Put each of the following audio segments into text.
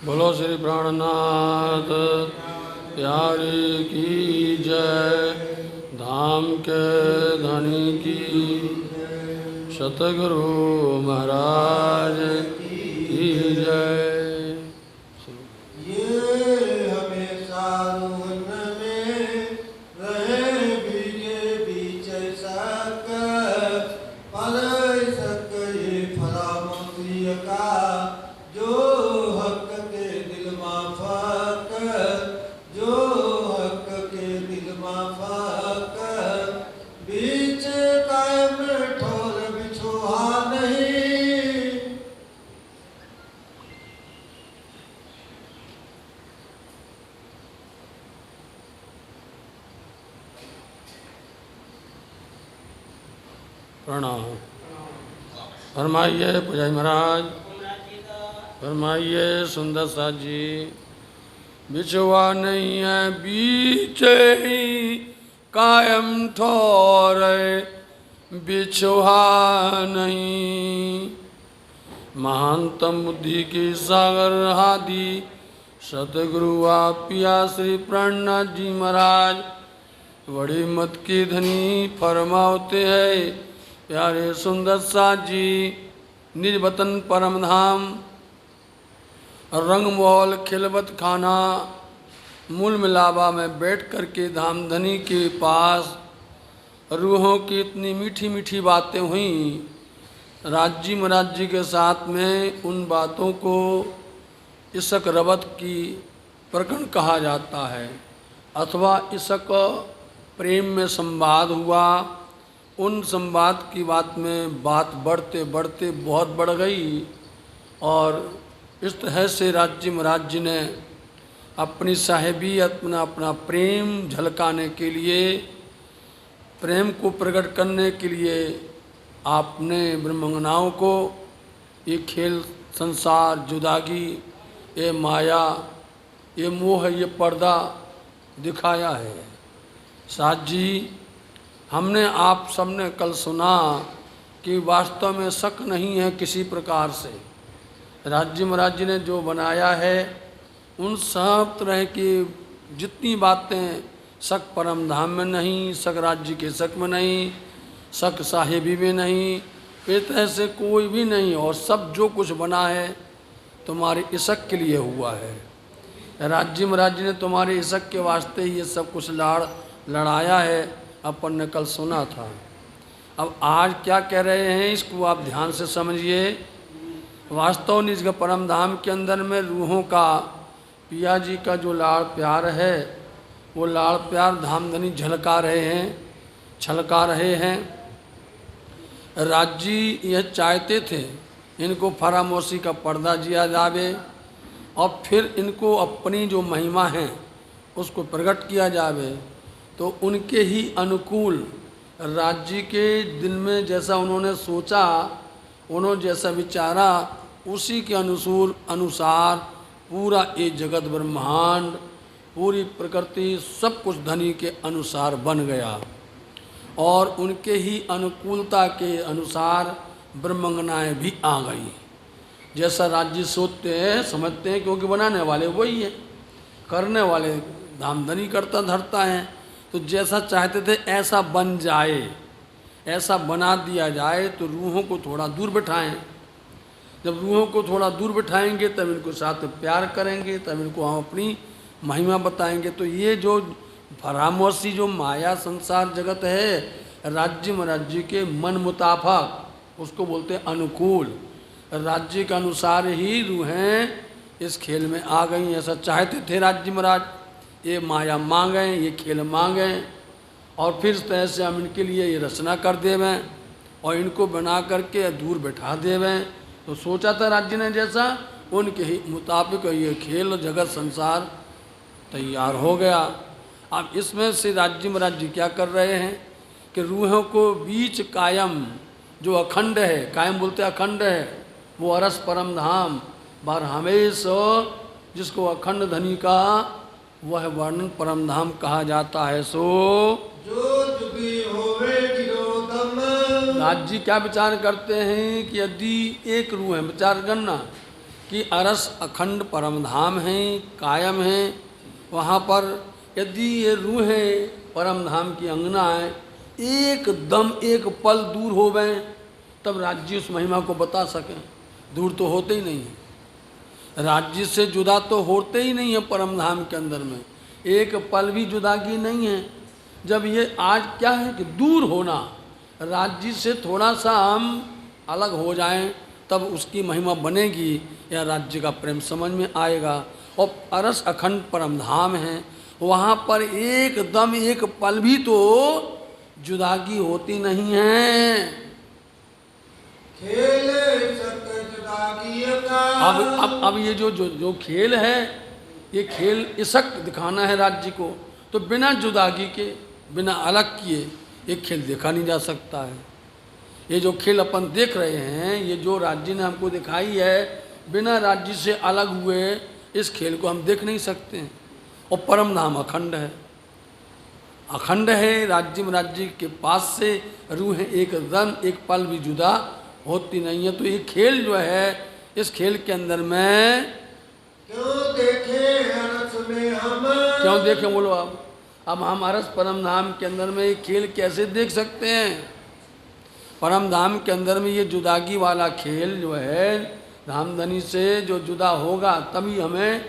बोलो श्री प्राणनाथ प्यारे की जय। धाम के धनी की सतगुरु महाराज की जय। प्रणाम। फरमाइए पुजारी महाराज, फरमाइए सुंदर सा जी। बिछुआ नहीं है बीच ही कायम ठोरे, बिछुआ नहीं। महानतम बुद्धि की सागर हादी सतगुरु आपिया श्री प्राणनाथ जी महाराज बड़ी मत की धनी फरमाते हैं। प्यारे सुंदर सा जी निज वतन परम धाम रंग मोहल खिलवत खाना मूल मिलावा में बैठ कर के धामधनी के पास रूहों की इतनी मीठी मीठी बातें हुई। राज्य महाराज जी के साथ में उन बातों को इसक रवत की प्रकरण कहा जाता है अथवा इसक प्रेम में संवाद हुआ। उन संवाद की बात में बात बढ़ते बढ़ते बहुत बढ़ गई और इस तरह से राज्य महाराज जी ने अपनी साहेबियत में अपना प्रेम झलकाने के लिए, प्रेम को प्रकट करने के लिए आपने ब्रह्मंगनाओं को ये खेल संसार जुदागी, ये माया, ये मोह, ये पर्दा दिखाया है। साथ जी हमने आप सबने कल सुना कि वास्तव में शक नहीं है किसी प्रकार से। राज्य महाराज जी ने जो बनाया है उन सब तरह की जितनी बातें शक परम धाम में नहीं, शक राज्य के शक में नहीं, शक साहेबी में नहीं, इस तरह से कोई भी नहीं। और सब जो कुछ बना है तुम्हारे इशक के लिए हुआ है। राज्य महाराज जी ने तुम्हारे इशक के वास्ते ही ये सब कुछ लड़ाया है, अपन ने कल सुना था। अब आज क्या कह रहे हैं इसको आप ध्यान से समझिए। वास्तव निज के परम धाम के अंदर में रूहों का पिया जी का जो लाड़ प्यार है वो लाड़ प्यार धामधनी झलका रहे हैं, छलका रहे हैं। राज्य यह चाहते थे इनको फरामोशी का पर्दा दिया जावे और फिर इनको अपनी जो महिमा है उसको प्रकट किया जावे। तो उनके ही अनुकूल राज्य के दिल में जैसा उन्होंने सोचा, उन्होंने जैसा विचारा, उसी के अनुसार पूरा ये जगत ब्रह्मांड, पूरी प्रकृति सब कुछ धनी के अनुसार बन गया और उनके ही अनुकूलता के अनुसार ब्रह्मंगनाएँ भी आ गई। जैसा राज्य सोचते हैं समझते हैं, क्योंकि बनाने वाले वही है, करने वाले धामधनी करता धरता है। तो जैसा चाहते थे ऐसा बन जाए, ऐसा बना दिया जाए। तो रूहों को थोड़ा दूर बिठाएं। जब रूहों को थोड़ा दूर बिठाएंगे तब इनको साथ प्यार करेंगे, तब इनको हम अपनी महिमा बताएंगे। तो ये जो फरामोशी जो माया संसार जगत है, राज्य महाराज जी के मन मुताबिक उसको बोलते हैं अनुकूल। राज्य के अनुसार ही रूहें इस खेल में आ गई। ऐसा चाहते थे राज्य महाराज, ये माया मांगें, ये खेल मांगें और फिर इस तरह से हम इनके लिए ये रचना कर देवें और इनको बना करके दूर बैठा देवें। तो सोचा था राज्य ने जैसा, उनके ही मुताबिक ये खेल जगत संसार तैयार हो गया। अब इसमें से राज्य महाराज जी क्या कर रहे हैं कि रूहों को बीच कायम जो अखंड है, कायम बोलते अखंड है, वो अरस परम धाम बार हमेशा जिसको अखंड धनी का वह वर्णन परम धाम कहा जाता है। सो जो जुगी होवे राज्य क्या विचार करते हैं कि यदि एक रूह है, विचार करना, कि अरस अखंड परम धाम है, कायम है। वहाँ पर यदि ये रूहें परम धाम की अंगना है, एकदम एक पल दूर हो गए तब राज्य उस महिमा को बता सकें। दूर तो होते ही नहीं है, राज्य से जुदा तो होते ही नहीं है परम धाम के अंदर में, एक पल भी जुदागी नहीं है। जब ये आज क्या है कि दूर होना, राज्य से थोड़ा सा हम अलग हो जाएं तब उसकी महिमा बनेगी या राज्य का प्रेम समझ में आएगा। और अरस अखंड परम धाम है, वहाँ पर एकदम एक पल भी तो जुदागी होती नहीं है। खेले सत जुदागी का। अब ये जो खेल है, ये खेल इसक दिखाना है राज्य को, तो बिना जुदागी के, बिना अलग किए ये खेल देखा नहीं जा सकता है। ये जो खेल अपन देख रहे हैं, ये जो राज्य ने हमको दिखाई है, बिना राज्य से अलग हुए इस खेल को हम देख नहीं सकते हैं। और परम धाम अखंड है, अखंड है। राज्य में राज्य के पास से रूह एकदम एक पल भी जुदा होती नहीं है। तो ये खेल जो है, इस खेल के अंदर में क्यों देखे अरस में हम, क्यों देखें बोलो। अब हम अरस परम धाम के अंदर में ये खेल कैसे देख सकते हैं? परम धाम के अंदर में ये जुदागी वाला खेल जो है, धामधनी से जो जुदा होगा तभी हमें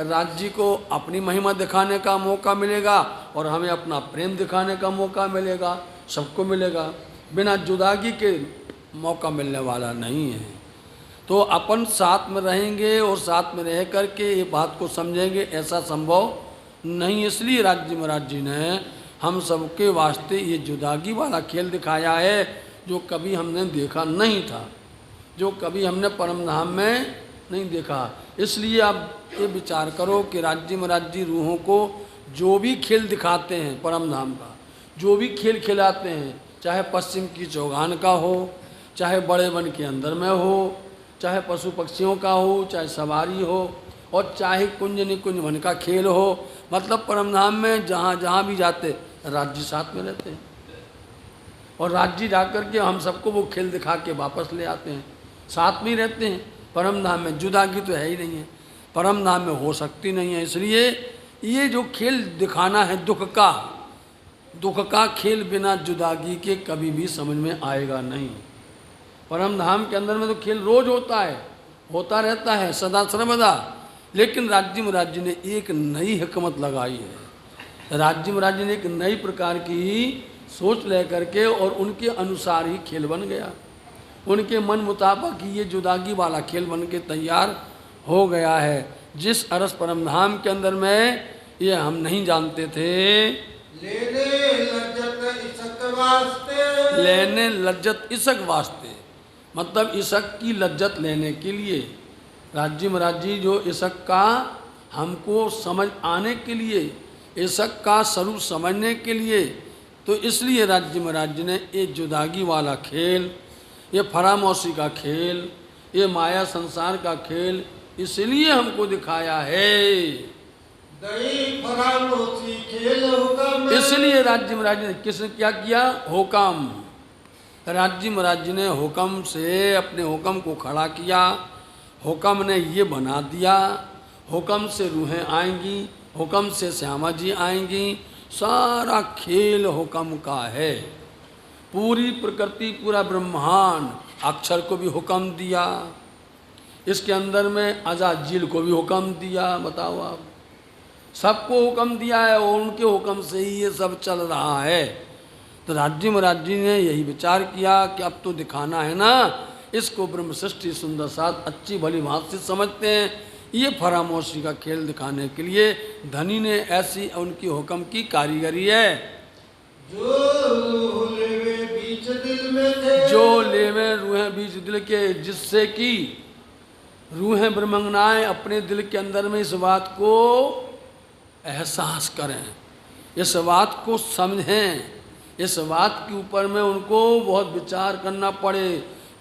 राज्य को अपनी महिमा दिखाने का मौका मिलेगा और हमें अपना प्रेम दिखाने का मौका मिलेगा, सबको मिलेगा। बिना जुदागी के मौका मिलने वाला नहीं है। तो अपन साथ में रहेंगे और साथ में रह करके ये बात को समझेंगे, ऐसा संभव नहीं। इसलिए राज्य महाराज जी ने हम सबके वास्ते ये जुदागी वाला खेल दिखाया है, जो कभी हमने देखा नहीं था, जो कभी हमने परम धाम में नहीं देखा। इसलिए आप ये विचार करो कि राज्य महाराज जी रूहों को जो भी खेल दिखाते हैं परम धाम का, जो भी खेल खिलाते हैं, चाहे पश्चिम की चौगान का हो, चाहे बड़े वन के अंदर में हो, चाहे पशु पक्षियों का हो, चाहे सवारी हो, और चाहे कुंज निकुंज वन का खेल हो, मतलब परम धाम में जहाँ जहाँ भी जाते राज्य साथ में रहते हैं और राज्य जाकर के हम सबको वो खेल दिखा के वापस ले आते हैं, साथ में ही रहते हैं। परम धाम में जुदागी तो है ही नहीं है, परम धाम में हो सकती नहीं है। इसलिए ये जो खेल दिखाना है दुख का खेल बिना जुदागी के कभी भी समझ में आएगा नहीं। परम धाम के अंदर में तो खेल रोज होता है, होता रहता है सदा सर्वदा, लेकिन राज्य महाराज जी ने एक नई हिकमत लगाई है। राज्य महाराज जी ने एक नई प्रकार की सोच ले करके और उनके अनुसार ही खेल बन गया, उनके मन मुताबिक ये जुदागी वाला खेल बन के तैयार हो गया है। जिस अरस परम धाम के अंदर में ये हम नहीं जानते थे, लेने लज्जत इसक वास्ते, लेने लज्जत इसक वास्ते, मतलब इसक की लज्जत लेने के लिए राज्य महाराज जी जो इसक का हमको समझ आने के लिए, इसक का स्वरूप समझने के लिए, तो इसलिए राज्य महाराज जी ने ये जुदागी वाला खेल, ये फरामोशी का खेल, ये माया संसार का खेल इसलिए हमको दिखाया है। दई फरामोशी खेल हुकम, इसलिए राज्य महाराज जी ने किसने क्या किया? हुकम। राज्य महाराज जी ने हुकम से अपने हुकम को खड़ा किया, हुकम ने ये बना दिया, हुकम से रूहें आएंगी, हुकम से श्यामा जी आएंगी, सारा खेल हुकम का है। पूरी प्रकृति, पूरा ब्रह्मांड, अक्षर को भी हुक्म दिया, इसके अंदर में अजाजिल को भी हुक्म दिया। बताओ आप, सबको हुक्म दिया है और उनके हुक्म से ही ये सब चल रहा है। तो राज्य महाराज जी ने यही विचार किया कि अब तो दिखाना है ना, इसको ब्रह्म सृष्टि सुंदर साथ अच्छी भली भांति से समझते हैं। ये फरामोशी का खेल दिखाने के लिए धनी ने ऐसी उनकी हुक्म की कारीगरी है। जो लेवे बीच दिल में थे, जो लेवे रूहें बीच दिल के, जिससे कि रूहें ब्रह्मंगनाएं अपने दिल के अंदर में इस बात को एहसास करें, इस बात को समझें, इस बात के ऊपर में उनको बहुत विचार करना पड़े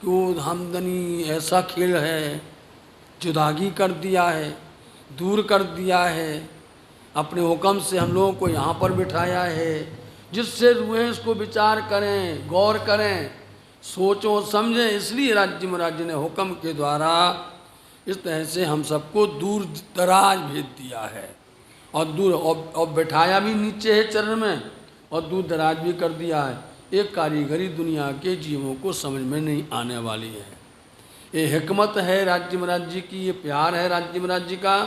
कि वो हमदनी ऐसा खेल है, जुदागी कर दिया है, दूर कर दिया है, अपने हुक्म से हम लोगों को यहाँ पर बिठाया है, जिससे रूहें इसको विचार करें, गौर करें, सोचो समझें। इसलिए राज्य महाराज जी ने हुक्म के द्वारा इस तरह से हम सबको दूर दराज भेज दिया है और दूर और बैठाया भी नीचे है चरण में और दूर दराज भी कर दिया है। एक कारीगरी दुनिया के जीवों को समझ में नहीं आने वाली है। ये हिकमत है राज्य महाराज जी की, ये प्यार है राज्य महाराज जी का,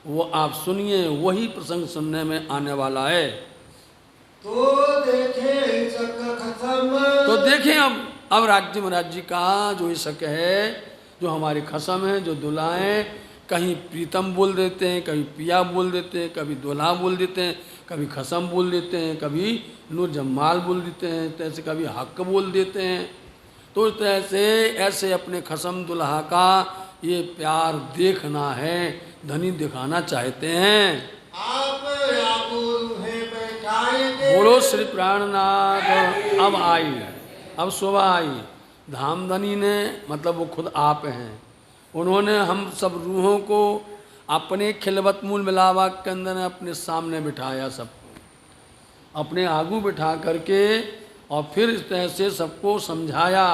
वो आप सुनिए, वही प्रसंग सुनने में आने वाला है। तो देखे सक खसम, तो देखें अब राज्य महाराज जी का जो इसक है, जो हमारे खसम है, जो दुल्हा है, कहीं प्रीतम बोल देते हैं, कभी पिया बोल देते हैं, कभी दुल्हा बोल देते हैं, कभी खसम बोल देते हैं, कभी नूर जम्माल बोल देते हैं, तैसे कभी हक बोल देते हैं। तो इस तरह से ऐसे अपने खसम दुल्हा का ये प्यार देखना है, धनी दिखाना चाहते हैं। आप रूहे बैठाएंगे। बोलो श्री प्राणनाथ। अब आई, अब सुबह आई। धामधनी ने, मतलब वो खुद आप हैं, उन्होंने हम सब रूहों को अपने खिलवत मूल मिलावा के अंदर अपने सामने बिठाया, सबको अपने आगू बिठा करके, और फिर इस तरह से सबको समझाया।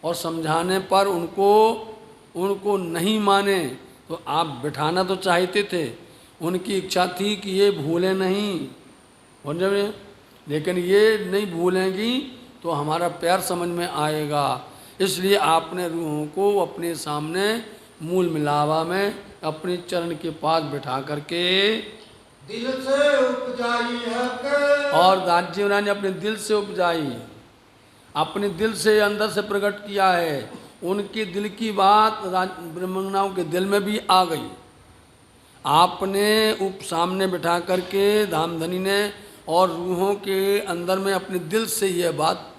और समझाने पर उनको नहीं माने तो आप बिठाना तो चाहते थे, उनकी इच्छा थी कि ये भूलें नहीं, समझे, लेकिन ये नहीं भूलेंगी तो हमारा प्यार समझ में आएगा। इसलिए आपने रूहों को अपने सामने मूल मिलावा में अपने चरण के पास बिठा करके दिल से उपजाई हक, और राज्य महाराज ने अपने दिल से उपजाई, अपने दिल से अंदर से प्रकट किया है। उनके दिल की बात ब्रह्मज्ञानियों के दिल में भी आ गई। आपने सामने बिठा करके धामधनी ने और रूहों के अंदर में अपने दिल से यह बात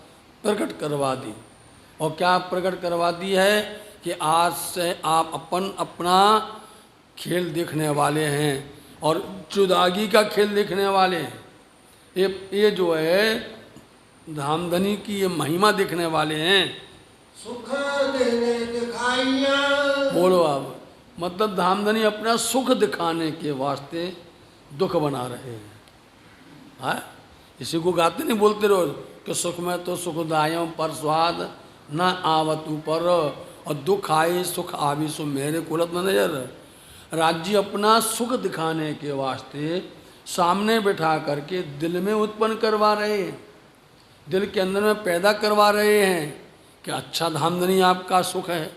प्रकट करवा दी। और क्या प्रकट करवा दी है कि आज से आप अपना खेल देखने वाले हैं और जुदागी का खेल देखने वाले हैं। ये जो है धामधनी की ये महिमा देखने वाले हैं। सुख देने दिखाइया, बोलो अब, मतलब धामधनी अपना सुख दिखाने के वास्ते दुख बना रहे हैं। हाँ, इसी को गाते नहीं बोलते रोज कि सुख में तो सुखदायम पर स्वाद न आवत ऊपर, और दुख आए सुख आवी सो मेरे कुलत न नजर। राज्य अपना सुख दिखाने के वास्ते सामने बैठा करके दिल में उत्पन्न करवा रहे हैं, दिल के अंदर में पैदा करवा रहे हैं कि अच्छा धामधनी आपका सुख है,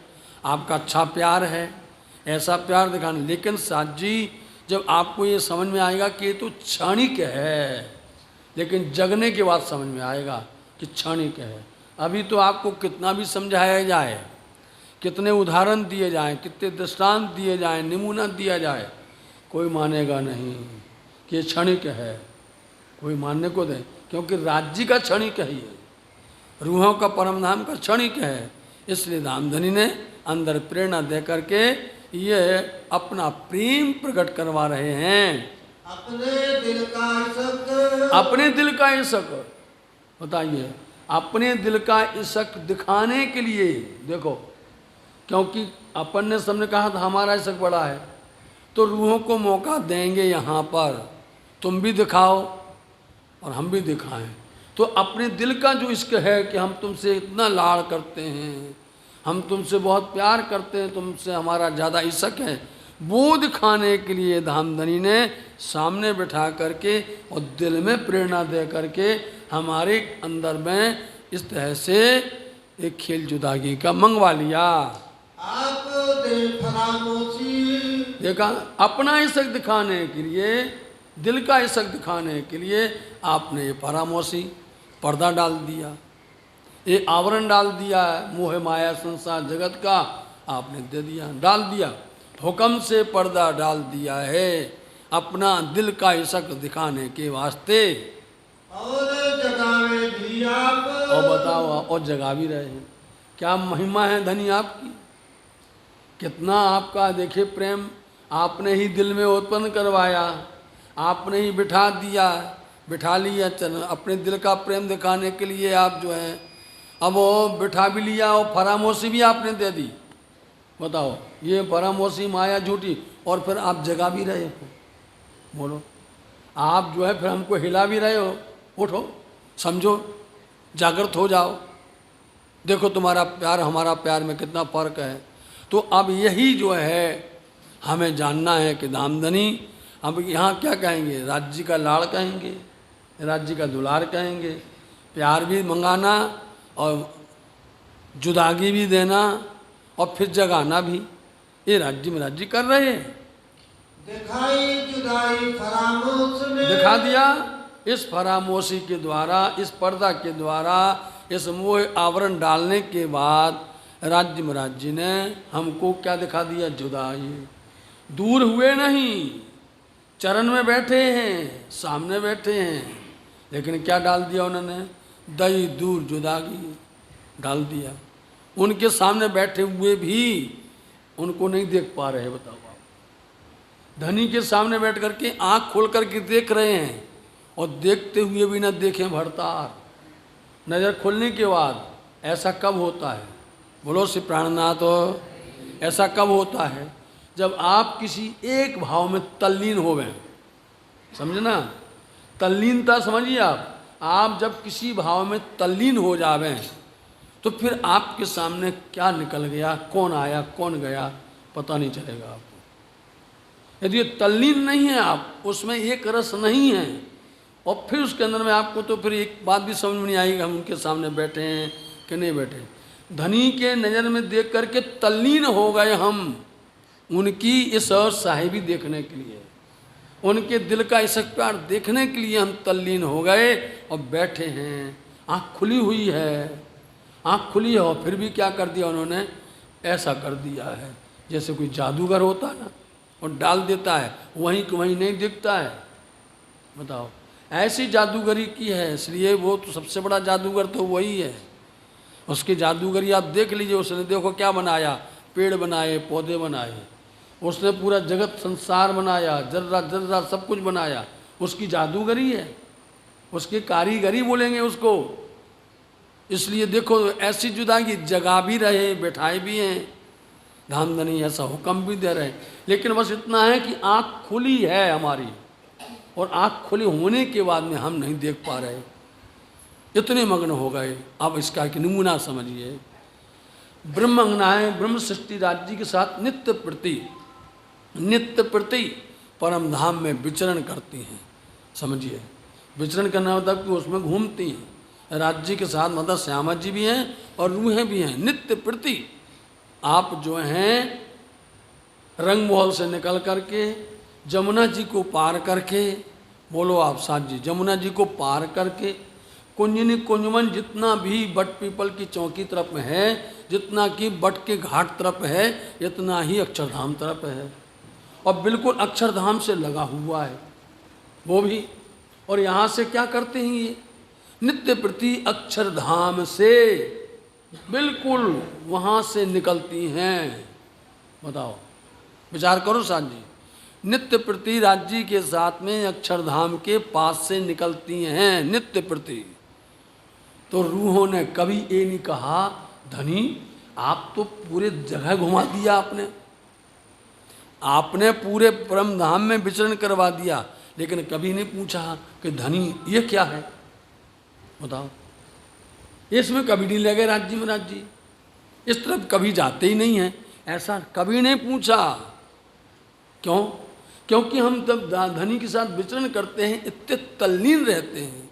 आपका अच्छा प्यार है, ऐसा प्यार दिखाना। लेकिन साथ जी जब आपको ये समझ में आएगा कि ये तो क्षणिक है, लेकिन जगने के बाद समझ में आएगा कि क्षणिक है। अभी तो आपको कितना भी समझाया जाए, कितने उदाहरण दिए जाएं, कितने दृष्टांत दिए जाएं, नमूना दिया जाए, कोई मानेगा नहीं कि ये क्षणिक है, कोई मानने को दे, क्योंकि राज्य का क्षणिक है, ये रूहों का परम धाम का क्षणिक है। इसलिए धामधनी ने अंदर प्रेरणा दे करके ये अपना प्रेम प्रकट करवा रहे हैं। अपने दिल का इशक, अपने दिल का इशक, बताइए, अपने दिल का इशक दिखाने के लिए। देखो, क्योंकि अपन ने सबने कहा था हमारा इशक बड़ा है, तो रूहों को मौका देंगे यहाँ पर, तुम भी दिखाओ और हम भी दिखाएं। तो अपने दिल का जो इश्क है कि हम तुमसे इतना लाड़ करते हैं, हम तुमसे बहुत प्यार करते हैं, तुमसे हमारा ज़्यादा इशक है, वो दिखाने के लिए धामधनी ने सामने बैठा करके और दिल में प्रेरणा दे करके हमारे अंदर में इस तरह से एक खेल जुदागी का मंगवा लिया। आप दे फरामोशी, देखा, अपना इशक दिखाने के लिए, दिल का इशक दिखाने के लिए आपने ये फरामोशी पर्दा डाल दिया, ये आवरण डाल दिया है, मोह माया संसार जगत का आपने दे दिया, डाल दिया, हुक्म से पर्दा डाल दिया है अपना दिल का इशक दिखाने के वास्ते। और जगावे भी आप, और बताओ, और जगा भी रहे हैं। क्या महिमा है धनी आपकी, कितना आपका देखिए प्रेम आपने ही दिल में उत्पन्न करवाया, आपने ही बिठा दिया, बिठा लिया चरण अपने दिल का प्रेम दिखाने के लिए। आप जो है अब वो बिठा भी लिया और फरामोशी भी आपने दे दी। बताओ, ये फरामोशी माया झूठी, और फिर आप जगा भी रहे हो। बोलो, आप जो है फिर हमको हिला भी रहे हो, उठो, समझो, जागृत हो जाओ, देखो तुम्हारा प्यार हमारा प्यार में कितना फ़र्क है। तो अब यही जो है हमें जानना है कि धामधनी, अब यहाँ क्या कहेंगे, राज्य का लाड़ कहेंगे, राज्य का दुलार कहेंगे, प्यार भी मंगाना और जुदागी भी देना और फिर जगाना भी, ये राज्य में राज्य कर रहे हैं। दिखाई जुदाई फरामोश में, दिखा दिया इस फरामोशी के द्वारा, इस पर्दा के द्वारा, इस मोह आवरण डालने के बाद राज्य में राज्य ने हमको क्या दिखा दिया, जुदाई। दूर हुए नहीं, चरण में बैठे हैं, सामने बैठे हैं, लेकिन क्या डाल दिया उन्होंने, दई दूर जुदागी डाल दिया। उनके सामने बैठे हुए भी उनको नहीं देख पा रहे, बताओ आप। धनी के सामने बैठ करके आंख खोल करके देख रहे हैं और देखते हुए भी न देखें भरतार। नज़र खोलने के बाद ऐसा कब होता है, बोलो श्री प्राणनाथ, ऐसा कब होता है, जब आप किसी एक भाव में तल्लीन हो गए, समझना, तल्लीनता समझिए आप जब किसी भाव में तल्लीन हो जावे तो फिर आपके सामने क्या निकल गया, कौन आया कौन गया पता नहीं चलेगा आपको। यदि ये तल्लीन नहीं है आप, उसमें एक रस नहीं है, और फिर उसके अंदर में आपको तो फिर एक बात भी समझ में नहीं आएगी हम उनके सामने बैठे हैं कि नहीं बैठे। धनी के नज़र में देख करके तल्लीन हो गए हम, उनकी इस साहिबी देखने के लिए, उनके दिल का इस प्यार देखने के लिए हम तल्लीन हो गए और बैठे हैं। आँख खुली हुई है, आँख खुली है, और फिर भी क्या कर दिया उन्होंने, ऐसा कर दिया है जैसे कोई जादूगर होता ना, और डाल देता है वहीं कि वहीं नहीं दिखता है। बताओ, ऐसी जादूगरी की है, इसलिए वो तो सबसे बड़ा जादूगर तो वही है। उसकी जादूगरी आप देख लीजिए, उसने देखो क्या बनाया, पेड़ बनाए, पौधे बनाए, उसने पूरा जगत संसार बनाया, जर्रा जर्रा सब कुछ बनाया, उसकी जादूगरी है, उसकी कारीगरी बोलेंगे उसको। इसलिए देखो ऐसी जुदागी जगा भी रहे, बैठाए भी हैं, धामधनी ऐसा हुक्म भी दे रहे हैं, लेकिन बस इतना है कि आँख खुली है हमारी, और आँख खुली होने के बाद में हम नहीं देख पा रहे, इतने मग्न हो गए। अब इसका एक नमूना समझिए, ब्रह्मंगनाएँ ब्रह्म सृष्टि राज्य के साथ नित्य प्रति परम धाम में विचरण करती हैं। समझिए, विचरण करना मतलब कि उसमें घूमती हैं, राज्य के साथ मतलब श्यामा जी भी हैं और रूहें भी हैं। नित्य प्रति आप जो हैं रंग महल से निकल करके जमुना जी को पार करके, बोलो आप साथ जी, जमुना जी को पार करके कुंजनी कुंजवन जितना भी बट पीपल की चौकी तरफ में है, जितना कि बट के घाट तरफ है, इतना ही अक्षरधाम तरफ है, और बिल्कुल अक्षरधाम से लगा हुआ है वो भी। और यहाँ से क्या करते हैं ये, नित्य प्रति अक्षरधाम से बिल्कुल वहाँ से निकलती हैं। बताओ, विचार करो साथ जी, नित्य प्रति राज्य के साथ में अक्षरधाम के पास से निकलती हैं नित्य प्रति। तो रूहों ने कभी ये नहीं कहा, धनी आप तो पूरे जगह घुमा दिया आपने पूरे परम धाम में विचरण करवा दिया, लेकिन कभी नहीं पूछा कि धनी ये क्या है, बताओ। इसमें कभी नहीं लगे राज्य में राज्य, इस तरफ कभी जाते ही नहीं हैं, ऐसा कभी नहीं पूछा। क्यों? क्योंकि हम जब धनी के साथ विचरण करते हैं इतने तल्लीन रहते हैं,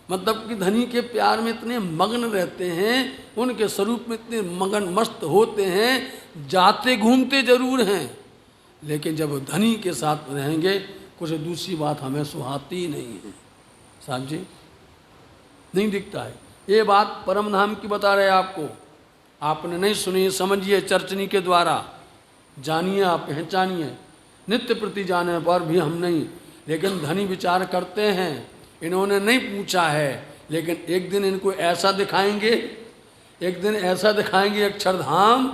मतलब कि धनी के प्यार में इतने मग्न रहते हैं, उनके स्वरूप में इतने मगन मस्त होते हैं, जाते घूमते जरूर हैं, लेकिन जब धनी के साथ रहेंगे कुछ दूसरी बात हमें सुहाती नहीं है। साहब जी, नहीं दिखता है। ये बात परम धाम की बता रहे आपको, आपने नहीं सुनी, समझिए चर्चनी के द्वारा, जानिए आप, पहचानिए। नित्य प्रति जाने पर भी हम नहीं, लेकिन धनी विचार करते हैं, इन्होंने नहीं पूछा है, लेकिन एक दिन इनको ऐसा दिखाएंगे, एक दिन ऐसा दिखाएंगे अक्षरधाम,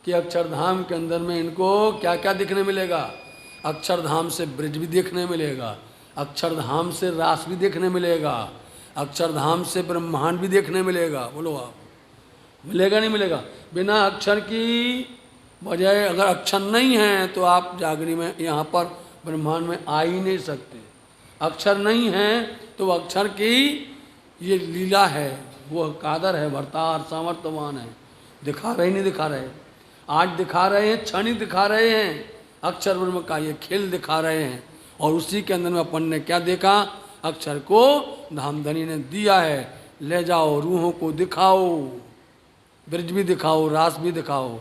कि अक्षरधाम के अंदर में इनको क्या क्या दिखने मिलेगा। अक्षरधाम से ब्रिज भी देखने मिलेगा, अक्षरधाम से रास भी देखने मिलेगा, अक्षरधाम से ब्रह्मांड भी देखने मिलेगा। बोलो आप, मिलेगा नहीं मिलेगा? बिना अक्षर की बजाय अगर अक्षर नहीं है तो आप जागरी में यहाँ पर ब्रह्मांड में आ ही नहीं सकते। अक्षर नहीं है तो अक्षर की ये लीला है, वो कादर है, भरतार सामर्थ्यवान है, दिखा रहे नहीं दिखा रहे। आज दिखा रहे हैं, क्षणिक दिखा रहे हैं, अक्षर ब्रह्म का ये खेल दिखा रहे हैं। और उसी के अंदर में अपन ने क्या देखा, अक्षर को धामधनी ने दिया है, ले जाओ रूहों को दिखाओ, ब्रज भी दिखाओ, रास भी दिखाओ।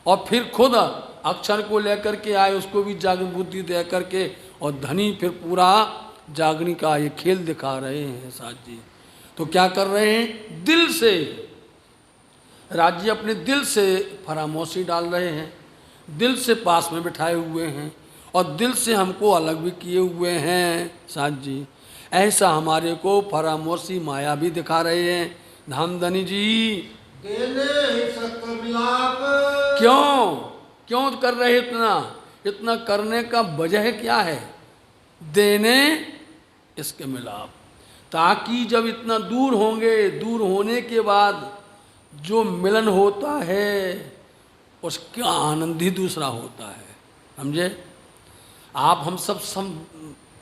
और फिर खुद अक्षर को लेकर के आए, उसको भी जागृत बुद्धि दे करके, और धनी फिर पूरा जागनी का ये खेल दिखा रहे हैं साथ जी। तो क्या कर रहे हैं, दिल से राज्य अपने दिल से फरामोशी डाल रहे हैं, दिल से पास में बिठाए हुए हैं, और दिल से हमको अलग भी किए हुए हैं साथ जी। ऐसा हमारे को फरामोशी माया भी दिखा रहे हैं धामधनी जी। देने सत मिलाप, क्यों कर रहे इतना करने का वजह क्या है, देने इसके मिलाप, ताकि जब इतना दूर होंगे, दूर होने के बाद जो मिलन होता है उसका आनंद ही दूसरा होता है, समझे। आप हम सब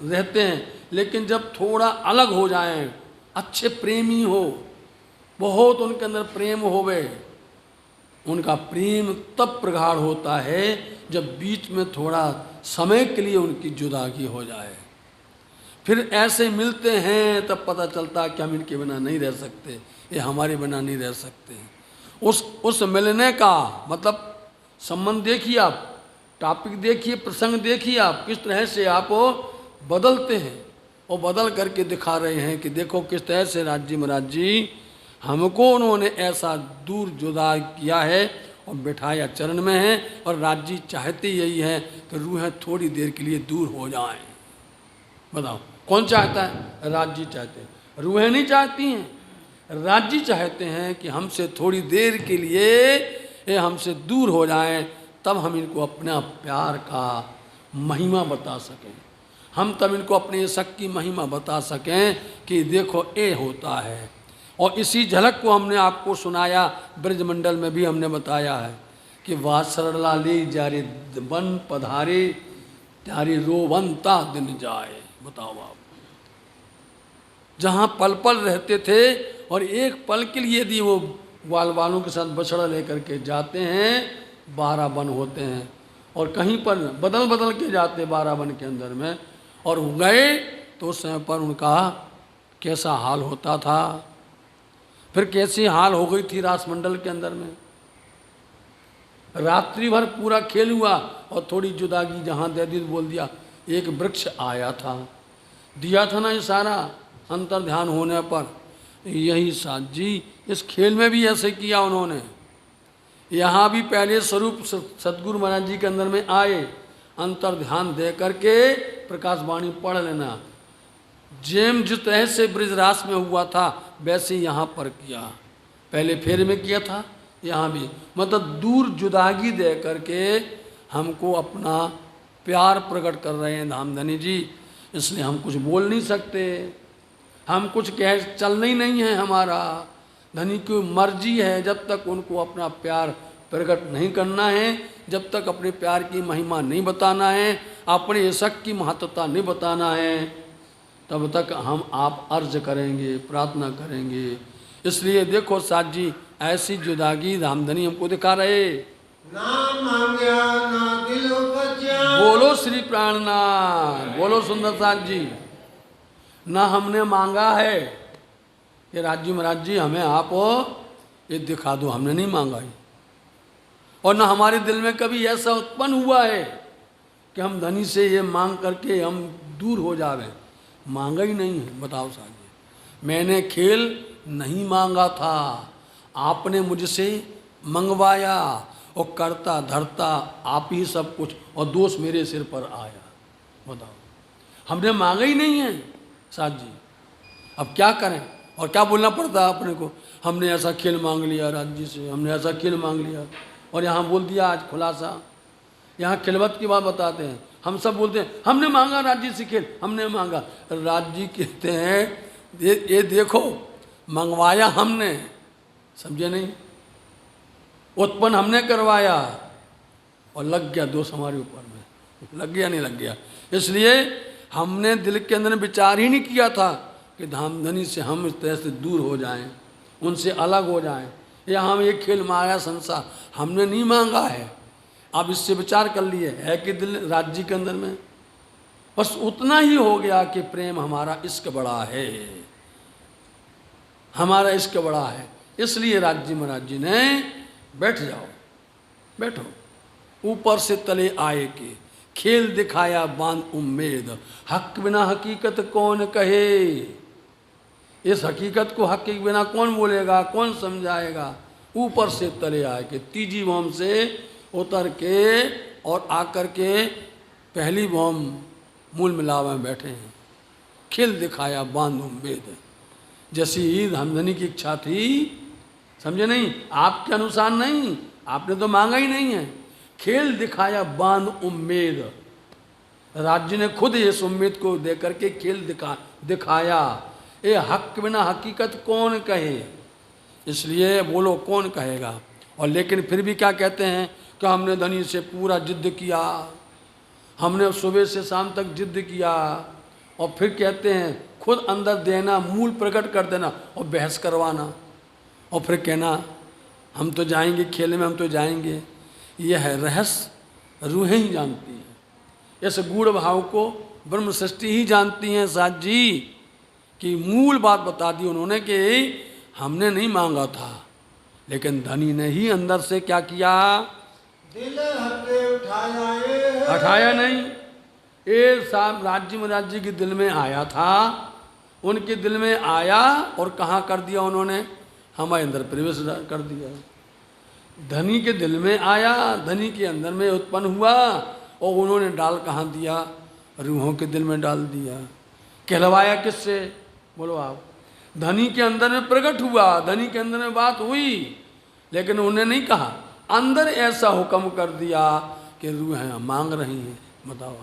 रहते हैं, लेकिन जब थोड़ा अलग हो जाएं, अच्छे प्रेमी हो, बहुत उनके अंदर प्रेम होवे, उनका प्रेम तब प्रगाढ़ होता है जब बीच में थोड़ा समय के लिए उनकी जुदागी हो जाए। फिर ऐसे मिलते हैं तब पता चलता है कि हम इनके बिना नहीं रह सकते, ये हमारे बिना नहीं रह सकते हैं। उस मिलने का मतलब संबंध देखिए आप, टॉपिक देखिए, प्रसंग देखिए आप, किस तरह से आप बदलते हैं और बदल करके दिखा रहे हैं कि देखो किस तरह से राज्य महाराज जी हमको उन्होंने ऐसा दूर जुदा किया है और बिठाया चरण में है। और राज्य चाहते यही है कि रूहें थोड़ी देर के लिए दूर हो जाएं। बताओ कौन चाहता है, राज्य चाहते हैं, रूहें नहीं चाहती हैं, राज्य चाहते हैं कि हमसे थोड़ी देर के लिए ये हमसे दूर हो जाएं, तब हम इनको अपना प्यार का महिमा बता सकें, हम तब इनको अपने शक की महिमा बता सकें कि देखो ये होता है। और इसी झलक को हमने आपको सुनाया, ब्रजमंडल में भी हमने बताया है कि वासरला ले जारे बन पधारे त्यारे रोवंता दिन जाए। बताओ आप, जहाँ पल पल रहते थे और एक पल के लिए यदि वो ग्वाल वालों के साथ बछड़ा लेकर के जाते हैं, 12 वन होते हैं, और कहीं पर बदल बदल के जाते 12 वन के अंदर में, और गए तो उस समय पर उनका कैसा हाल होता था, फिर कैसी हाल हो गई थी रासमंडल के अंदर में। रात्रि भर पूरा खेल हुआ और थोड़ी जुदागी जहाँ दे दी बोल दिया, एक वृक्ष आया था, दिया था ना इशारा अंतर ध्यान होने पर। यही साथ जी इस खेल में भी ऐसे किया उन्होंने। यहाँ भी पहले स्वरूप सतगुरु महाराज जी के अंदर में आए, अंतर ध्यान दे करके प्रकाशवाणी पढ़ लेना, जेम जिस तरह से ब्रजरास में हुआ था वैसे यहाँ पर किया, पहले फेर में किया था, यहाँ भी मतलब दूर जुदागी दे करके हमको अपना प्यार प्रकट कर रहे हैं धामधनी जी। इसलिए हम कुछ बोल नहीं सकते, हम कुछ कह चलना ही नहीं है, हमारा धनी की मर्जी है, जब तक उनको अपना प्यार प्रकट नहीं करना है, जब तक अपने प्यार की महिमा नहीं बताना है, अपने शक की महत्वता नहीं बताना है, तब तक हम आप अर्ज करेंगे, प्रार्थना करेंगे। इसलिए देखो साथ जी ऐसी जुदागी धामधनी हमको दिखा रहे। ना मांगया ना दिल उपजा, बोलो श्री प्राणनाथ, बोलो सुंदर साथ जी। ना हमने मांगा है कि राज्य महाराज जी हमें आप ये दिखा दो, हमने नहीं मांगा है। और ना हमारे दिल में कभी ऐसा उत्पन्न हुआ है कि हम धनी से ये मांग करके हम दूर हो जावे, मांगा ही नहीं है। बताओ साथ जी, मैंने खेल नहीं मांगा था, आपने मुझसे मंगवाया और करता धरता आप ही सब कुछ, और दोष मेरे सिर पर आया। बताओ, हमने मांगा ही नहीं है साथ जी, अब क्या करें। और क्या बोलना पड़ता है अपने को, हमने ऐसा खेल मांग लिया राज्य से, हमने ऐसा खेल मांग लिया, और यहाँ बोल दिया आज खुलासा, यहाँ खिलवत की बात बताते हैं। हम सब बोलते हैं हमने मांगा राज्य से खेल, हमने मांगा। राज्य कहते हैं ये देखो मंगवाया हमने, समझे नहीं, उत्पन्न हमने करवाया और लग गया दोष हमारे ऊपर में, लग गया नहीं लग गया। इसलिए हमने दिल के अंदर विचार ही नहीं किया था कि धामधनी से हम इस तरह से दूर हो जाएं, उनसे अलग हो जाएं। या हम ये खेल माया संसार हमने नहीं मांगा है। आप इससे विचार कर लिए है कि दिल राज्य के अंदर में बस उतना ही हो गया कि प्रेम हमारा इश्क बड़ा है, हमारा इश्क बड़ा है। इसलिए राज्य महाराज जी ने बैठ जाओ, बैठो, ऊपर से तले आए के खेल दिखाया बांध उम्मीद, हक बिना हकीकत कौन कहे। इस हकीकत को हक के बिना कौन बोलेगा, कौन समझाएगा। ऊपर से तले आए के तीजी बॉम से उतर के और आकर के पहली बॉम मूल मिलाव में बैठे हैं। खेल दिखाया बांध उम्मीद, जैसी धामधनी की इच्छा थी, समझे नहीं, आपके अनुसार नहीं, आपने तो मांगा ही नहीं है। खेल दिखाया बांध उम्मीद, राज्य ने खुद इस उम्मीद को दे करके खेल दिखाया। ये हक बिना हकीकत कौन कहे, इसलिए बोलो कौन कहेगा। और लेकिन फिर भी क्या कहते हैं कि हमने धनी से पूरा जिद्द किया, हमने सुबह से शाम तक जिद्द किया। और फिर कहते हैं खुद अंदर देना, मूल प्रकट कर देना और बहस करवाना, और फिर कहना हम तो जाएंगे खेल में, हम तो जाएंगे। यह है रहस्य, रूहें ही जानती हैं इस गूढ़ भाव को, ब्रह्म सृष्टि ही जानती हैं साथ जी। कि मूल बात बता दी उन्होंने कि हमने नहीं मांगा था, लेकिन धनी ने ही अंदर से क्या किया, दिल हटे उठाया, हटाया नहीं। ये साहब राज्य महाराज जी के दिल में आया था, उनके दिल में आया और कहाँ कर दिया उन्होंने, हमारे अंदर प्रवेश कर दिया। धनी के दिल में आया, धनी के अंदर में उत्पन्न हुआ और उन्होंने डाल कहाँ दिया, रूहों के दिल में डाल दिया। कहलवाया किससे, बोलो आप, धनी के अंदर में प्रकट हुआ, धनी के अंदर में बात हुई, लेकिन उन्हें नहीं कहा, अंदर ऐसा हुक्म कर दिया कि रूहें मांग रही हैं। बताओ,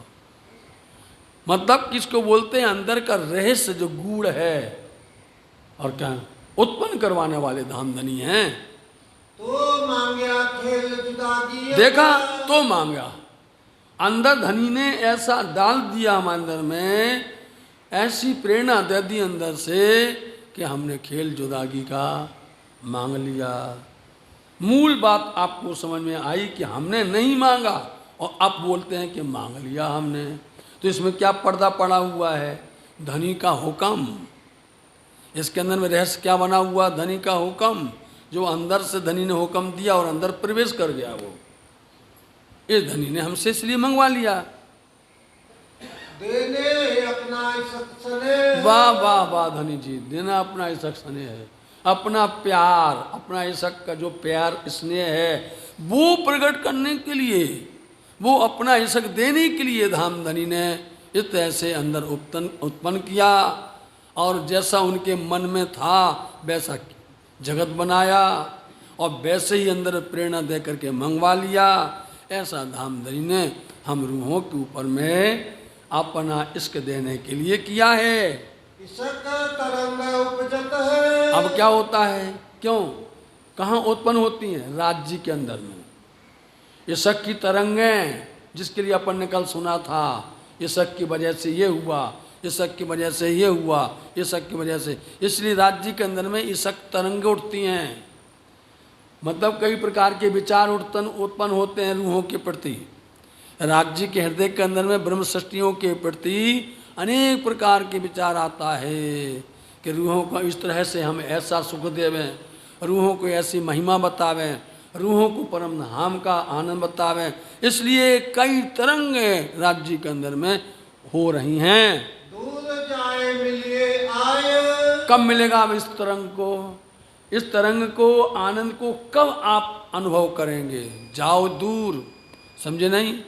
मतलब किसको बोलते हैं, अंदर का रहस्य जो गूढ़ है और क्या उत्पन्न करवाने वाले धामधनी हैं। तो मांगया खेल जुदा किया, देखा तो मांगा, अंदर धनी ने ऐसा डाल दिया हमारे अंदर में, ऐसी प्रेरणा दे दी अंदर से कि हमने खेल जुदागी का मांग लिया। मूल बात आपको समझ में आई कि हमने नहीं मांगा और अब बोलते हैं कि मांग लिया हमने। तो इसमें क्या पर्दा पड़ा हुआ है, धनी का हुक्म। इसके अंदर में रहस्य क्या बना हुआ, धनी का हुक्म, जो अंदर से धनी ने हुक्म दिया और अंदर प्रवेश कर गया। वो ये धनी ने हमसे इसलिए मंगवा लिया। देने अपना सने, वाह वाह वाह धनी जी, देना अपना इशक स्नेह है, अपना प्यार, अपना इशक का जो प्यार स्नेह है वो प्रकट करने के लिए, वो अपना इशक देने के लिए धामधनी ने इस तरह से अंदर उत्पन्न किया। और जैसा उनके मन में था वैसा जगत बनाया और वैसे ही अंदर प्रेरणा दे करके मंगवा लिया। ऐसा धामधनी ने हम रूहों के ऊपर में अपना इश्क देने के लिए किया है। इशक तरंग उपजत है, अब क्या होता है, क्यों, कहाँ उत्पन्न होती हैं, राज्य के अंदर में। इशक की तरंगें, जिसके लिए अपन ने कल सुना था, इशक की वजह से ये हुआ, इशक की वजह से ये हुआ, इशक की वजह से, इसलिए राज्य के अंदर में इशक तरंगें उठती हैं। मतलब कई प्रकार के विचार उत्पन्न होते हैं रूहों के प्रति। राज्य के हृदय के अंदर में ब्रह्म सृष्टियों के प्रति अनेक प्रकार के विचार आता है कि रूहों को इस तरह से हम ऐसा सुख देवें, रूहों को ऐसी महिमा बतावें, रूहों को परम धाम का आनंद बतावें। इसलिए कई तरंगें राज्य के अंदर में हो रही हैं। दूर जाए मिलिए आए, कब मिलेगा अब इस तरंग को, इस तरंग को, आनंद को कब आप अनुभव करेंगे, जाओ दूर, समझे नहीं,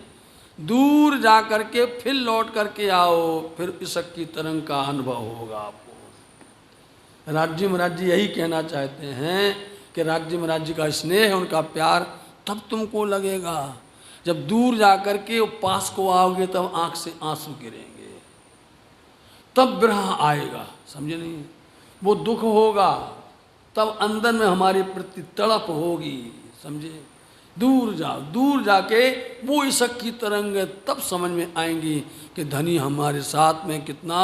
दूर जा करके फिर लौट करके आओ, फिर इशक की तरंग का अनुभव होगा आपको। राज्य महाराज जी यही कहना चाहते हैं कि राज्य महाराज जी का स्नेह है, उनका प्यार, तब तुमको लगेगा। जब दूर जा करके पास को आओगे तब आंख से आंसू गिरेंगे, तब विरह आएगा, समझे नहीं, वो दुख होगा, तब अंदर में हमारे प्रति तड़प होगी, समझे। दूर जाओ, दूर जाके वो इशक की तरंग तब समझ में आएंगी कि धनी हमारे साथ में कितना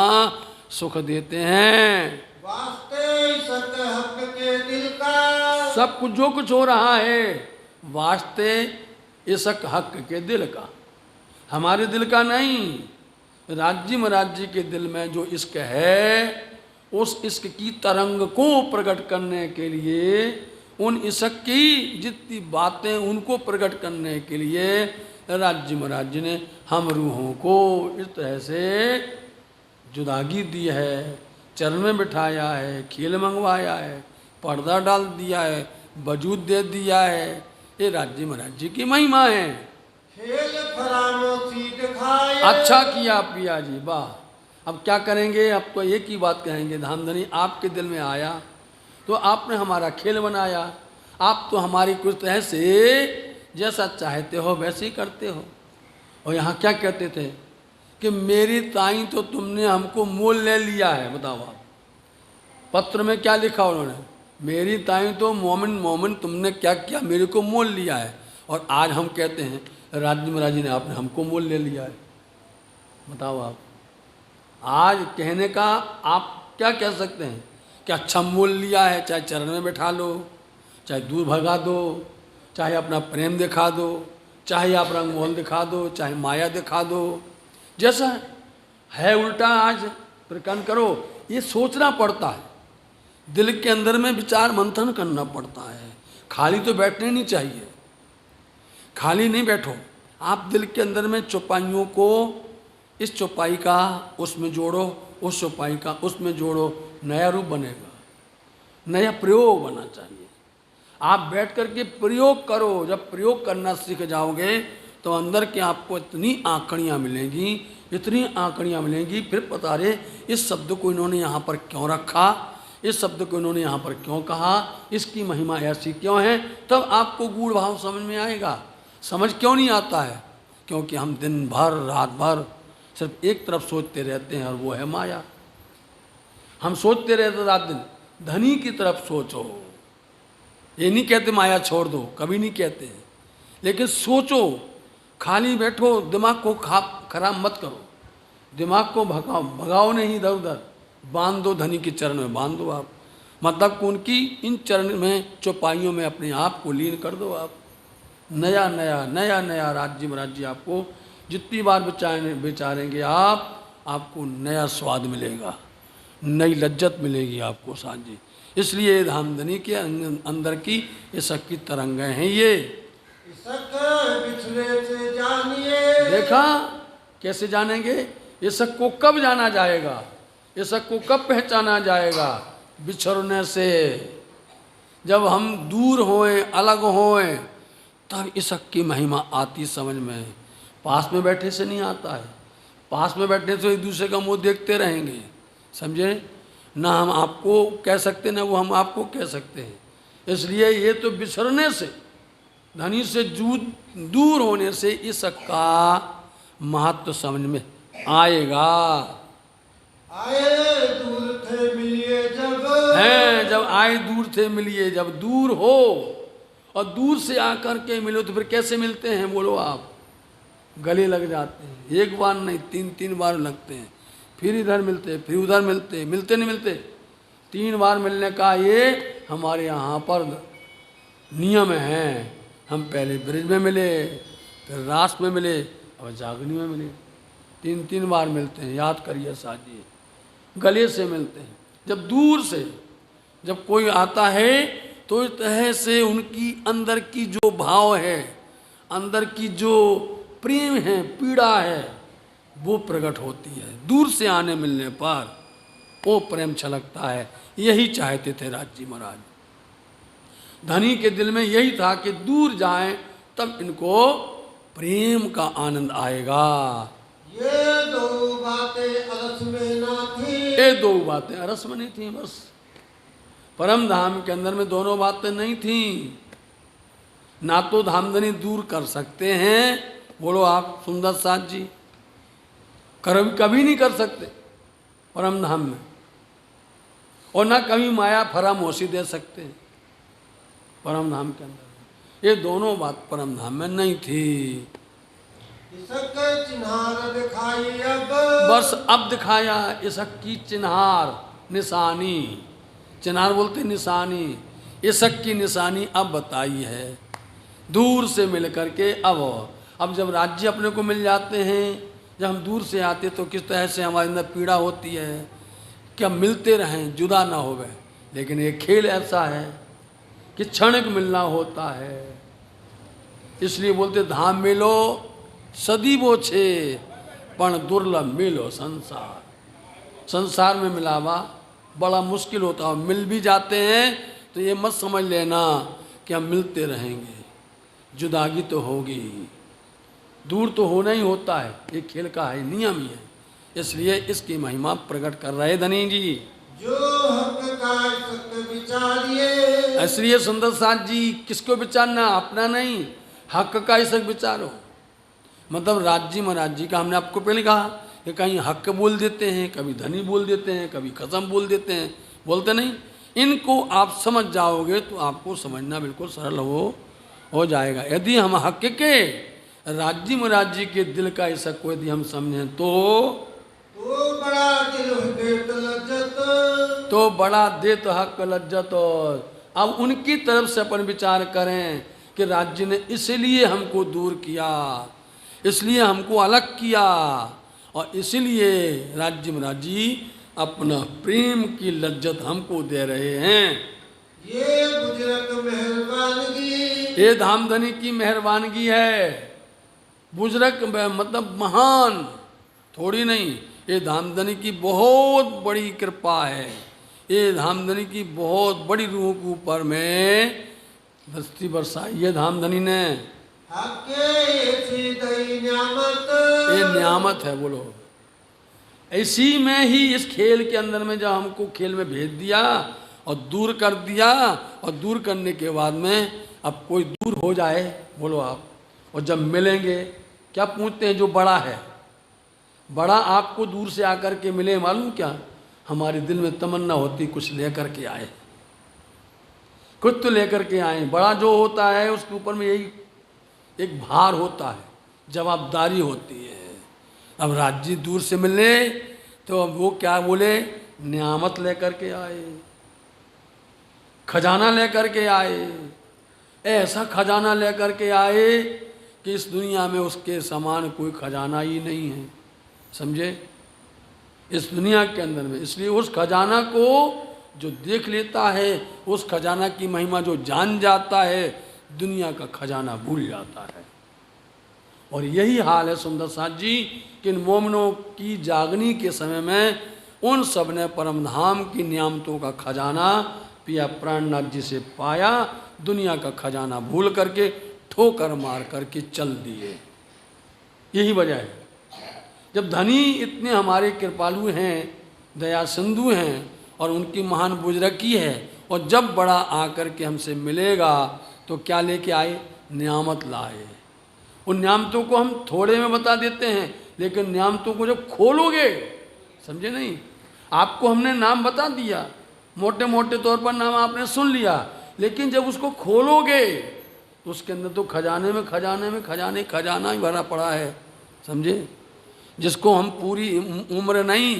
सुख देते हैं। वास्ते इशक हक के दिल का, सब कुछ जो कुछ हो रहा है वास्ते इसक हक के दिल का, हमारे दिल का नहीं। राज्य महाराज के दिल में जो इश्क है, उस इश्क की तरंग को प्रकट करने के लिए, उन इश्क की जितनी बातें उनको प्रकट करने के लिए राज्य महाराज ने हम रूहों को इस तरह से जुदागी दी है, चरण में बिठाया है, खेल मंगवाया है, पर्दा डाल दिया है, वजूद दे दिया है। ये राज्य महाराज जी की महिमा है। खेल फरामोशी दिखाए। अच्छा किया पिया जी, वाह। अब क्या करेंगे, अब तो एक ही बात कहेंगे, धामधनी आपके दिल में आया तो आपने हमारा खेल बनाया। आप तो हमारी कुछ तरह से जैसा चाहते हो वैसे ही करते हो। और यहाँ क्या कहते थे कि मेरी ताई तो तुमने हमको मोल ले लिया है। बताओ आप, पत्र में क्या लिखा उन्होंने, मेरी ताई तो मोमिन मोमिन तुमने क्या किया, मेरे को मोल लिया है। और आज हम कहते हैं राज्य महाराज जी ने आपने हमको मोल ले लिया है। बताओ आप, आज कहने का आप क्या कह सकते हैं कि अच्छा मोल लिया है, चाहे चरण में बैठा लो, चाहे दूर भगा दो, चाहे अपना प्रेम दिखा दो, चाहे आप रंग मोहन दिखा दो, चाहे माया दिखा दो, जैसा है उल्टा आज प्रकरण करो। ये सोचना पड़ता है, दिल के अंदर में विचार मंथन करना पड़ता है। खाली तो बैठने नहीं चाहिए, खाली नहीं बैठो आप। दिल के अंदर में चौपाइयों को, इस चौपाई का उसमें जोड़ो, उस चौपाई का उसमें जोड़ो, नया रूप बनेगा, नया प्रयोग बना चाहिए। आप बैठ करके प्रयोग करो। जब प्रयोग करना सीख जाओगे तो अंदर के आपको इतनी आंकड़ियाँ मिलेंगी, इतनी आंकड़ियाँ मिलेंगी, फिर पता रहे इस शब्द को इन्होंने यहाँ पर क्यों रखा, इस शब्द को इन्होंने यहाँ पर क्यों कहा, इसकी महिमा ऐसी क्यों है। तब आपको गूढ़ भाव समझ में आएगा। समझ क्यों नहीं आता है, क्योंकि हम दिन भर रात भर सिर्फ एक तरफ सोचते रहते हैं, और वो है माया। हम सोचते रहते रात दिन, धनी की तरफ सोचो। ये नहीं कहते माया छोड़ दो, कभी नहीं कहते हैं, लेकिन सोचो। खाली बैठो, दिमाग को खराब मत करो, दिमाग को भगाओ नहीं इधर उधर, बांध दो धनी के चरण में, बांध दो आप। मतलब उनकी इन चरण में, चौपाइयों में अपने आप को लीन कर दो आप। नया नया नया नया राज्य महाराज जी आपको जितनी बार विचारेंगे आपको नया स्वाद मिलेगा, नई लज्जत मिलेगी आपको साथ जी। इसलिए धामधनी के अंदर की ये शक्ति तरंगें हैं। ये बिछड़े से जानिए। देखा कैसे जानेंगे, ये शक को कब जाना जाएगा, ये शक को कब पहचाना जाएगा, बिछड़ने से। जब हम दूर होएं, अलग होएं, तब इस शक की महिमा आती समझ में। पास में बैठे से नहीं आता है, पास में बैठने से एक दूसरे का मुंह देखते रहेंगे, समझे ना। हम आपको कह सकते ना वो हम आपको कह सकते हैं। इसलिए ये तो बिछड़ने से, धनी से दूर होने से इस का महत्व समझ में आएगा। आए दूर थे मिलिए जब हैं, जब आए दूर थे मिलिए, जब दूर हो और दूर से आकर के मिलो तो फिर कैसे मिलते हैं बोलो आप। गले लग जाते हैं, एक बार नहीं तीन तीन बार लगते हैं, फिर इधर मिलते फिर उधर मिलते, मिलते नहीं मिलते। 3 बार मिलने का ये हमारे यहाँ पर नियम है। हम पहले ब्रिज में मिले, फिर रास में मिले, और जागनी में मिले। 3 बार मिलते हैं, याद करिए साथी। गले से मिलते हैं, जब दूर से जब कोई आता है तो इस तरह से उनकी अंदर की जो भाव है, अंदर की जो प्रेम है, पीड़ा है, वो प्रकट होती है। दूर से आने मिलने पर वो प्रेम छलकता है। यही चाहते थे राज्य महाराज। धनी के दिल में यही था कि दूर जाएं तब इनको प्रेम का आनंद आएगा। ये 2 बातें अरस में ना थी। ये 2 बातें अरस में नहीं थी बस। परम धाम के अंदर में दोनों बातें नहीं थी। ना तो धामधनी दूर कर सकते हैं, बोलो आप सुंदर साथ जी, कभी नहीं कर सकते परम धाम में, और ना कभी माया फरामोशी दे सकते हैं परम धाम के अंदर। ये दोनों बात परम धाम में नहीं थी। इसक चिन्हार दिखाई अब, बस अब दिखाया इसक की चिन्हार, निशानी। चिन्हार बोलते निशानी। इसक की निशानी अब बताई है। दूर से मिल करके अब जब राज्य अपने को मिल जाते हैं, जब हम दूर से आते तो किस तरह से हमारे अंदर पीड़ा होती है कि हम मिलते रहें, जुदा ना हो गए। लेकिन ये खेल ऐसा है कि क्षणिक मिलना होता है। इसलिए बोलते धाम मिलो सदीवो छे पण दुर्लभ मिलो संसार। संसार में मिलावा बड़ा मुश्किल होता है। मिल भी जाते हैं तो ये मत समझ लेना कि हम मिलते रहेंगे, जुदागी तो होगी, दूर तो होना ही होता है। ये खेल का है, नियम ही है। इसलिए इसकी महिमा प्रकट कर रहे धनी जी। जो हक का सत्य विचारिए। इसलिए सुंदर साथ जी किसको विचारना, अपना नहीं, हक का ही सब विचारो। मतलब राज्य महाराज का हमने आपको पहले कहा कि कहीं हक बोल देते हैं, कभी धनी बोल देते हैं, कभी कसम बोल देते हैं, बोलते नहीं। इनको आप समझ जाओगे तो आपको समझना बिल्कुल सरल हो जाएगा। यदि हम हक के राज्य महाराज के दिल का ऐसा कोई यदि हम समझें तो बड़ा दिल देत लज्जत। तो बड़ा देत हक लज्जत। अब उनकी तरफ से अपन विचार करें कि राज्य ने इसलिए हमको दूर किया, इसलिए हमको अलग किया, और इसलिए राज्य महाराज जी अपना प्रेम की लज्जत हमको दे रहे हैं। ये बुजुर्ग मेहरबानगी, ये धामधनी की मेहरबानगी है। बुजुर्ग मतलब महान थोड़ी नहीं, ये धामधनी की बहुत बड़ी कृपा है। ये धामधनी की बहुत बड़ी रूह के ऊपर में दस्ती बरसाई है धामधनी ने। ये न्यामत है, बोलो। इसी में ही इस खेल के अंदर में जब हमको खेल में भेज दिया और दूर कर दिया, और दूर करने के बाद में अब कोई दूर हो जाए, बोलो आप, और जब मिलेंगे क्या पूछते हैं जो बड़ा है, बड़ा आपको दूर से आकर के मिले, मालूम क्या हमारे दिल में तमन्ना होती कुछ लेकर के आए, कुछ तो लेकर के आए। बड़ा जो होता है उसके ऊपर में यही एक भार होता है, जवाबदारी होती है। अब राज्य दूर से मिलने तो अब वो क्या बोले, नियामत लेकर के आए, खजाना लेकर के आए, ऐसा खजाना लेकर के आए कि इस दुनिया में उसके समान कोई खजाना ही नहीं है, समझे, इस दुनिया के अंदर में। इसलिए उस खजाना को जो देख लेता है, उस खजाना की महिमा जो जान जाता है, दुनिया का खजाना भूल जाता है। और यही हाल है सुंदर साथ जी कि इन मोमनों की जागनी के समय में उन सब ने परम धाम की नियामतों का खजाना पिया प्राणनाथ जी से पाया, दुनिया का खजाना भूल करके ठोकर मार करके चल दिए। यही वजह है। जब धनी इतने हमारे कृपालु हैं, दया सिंधु हैं, और उनकी महान बुजुर्गी है, और जब बड़ा आकर के हमसे मिलेगा तो क्या लेके आए, नियामत लाए। उन नियामतों को हम थोड़े में बता देते हैं, लेकिन नियामतों को जब खोलोगे, समझे नहीं, आपको हमने नाम बता दिया, मोटे मोटे तौर पर नाम आपने सुन लिया, लेकिन जब उसको खोलोगे तो उसके अंदर तो खजाने में खजाना ही भरा पड़ा है, समझे, जिसको हम पूरी उम्र नहीं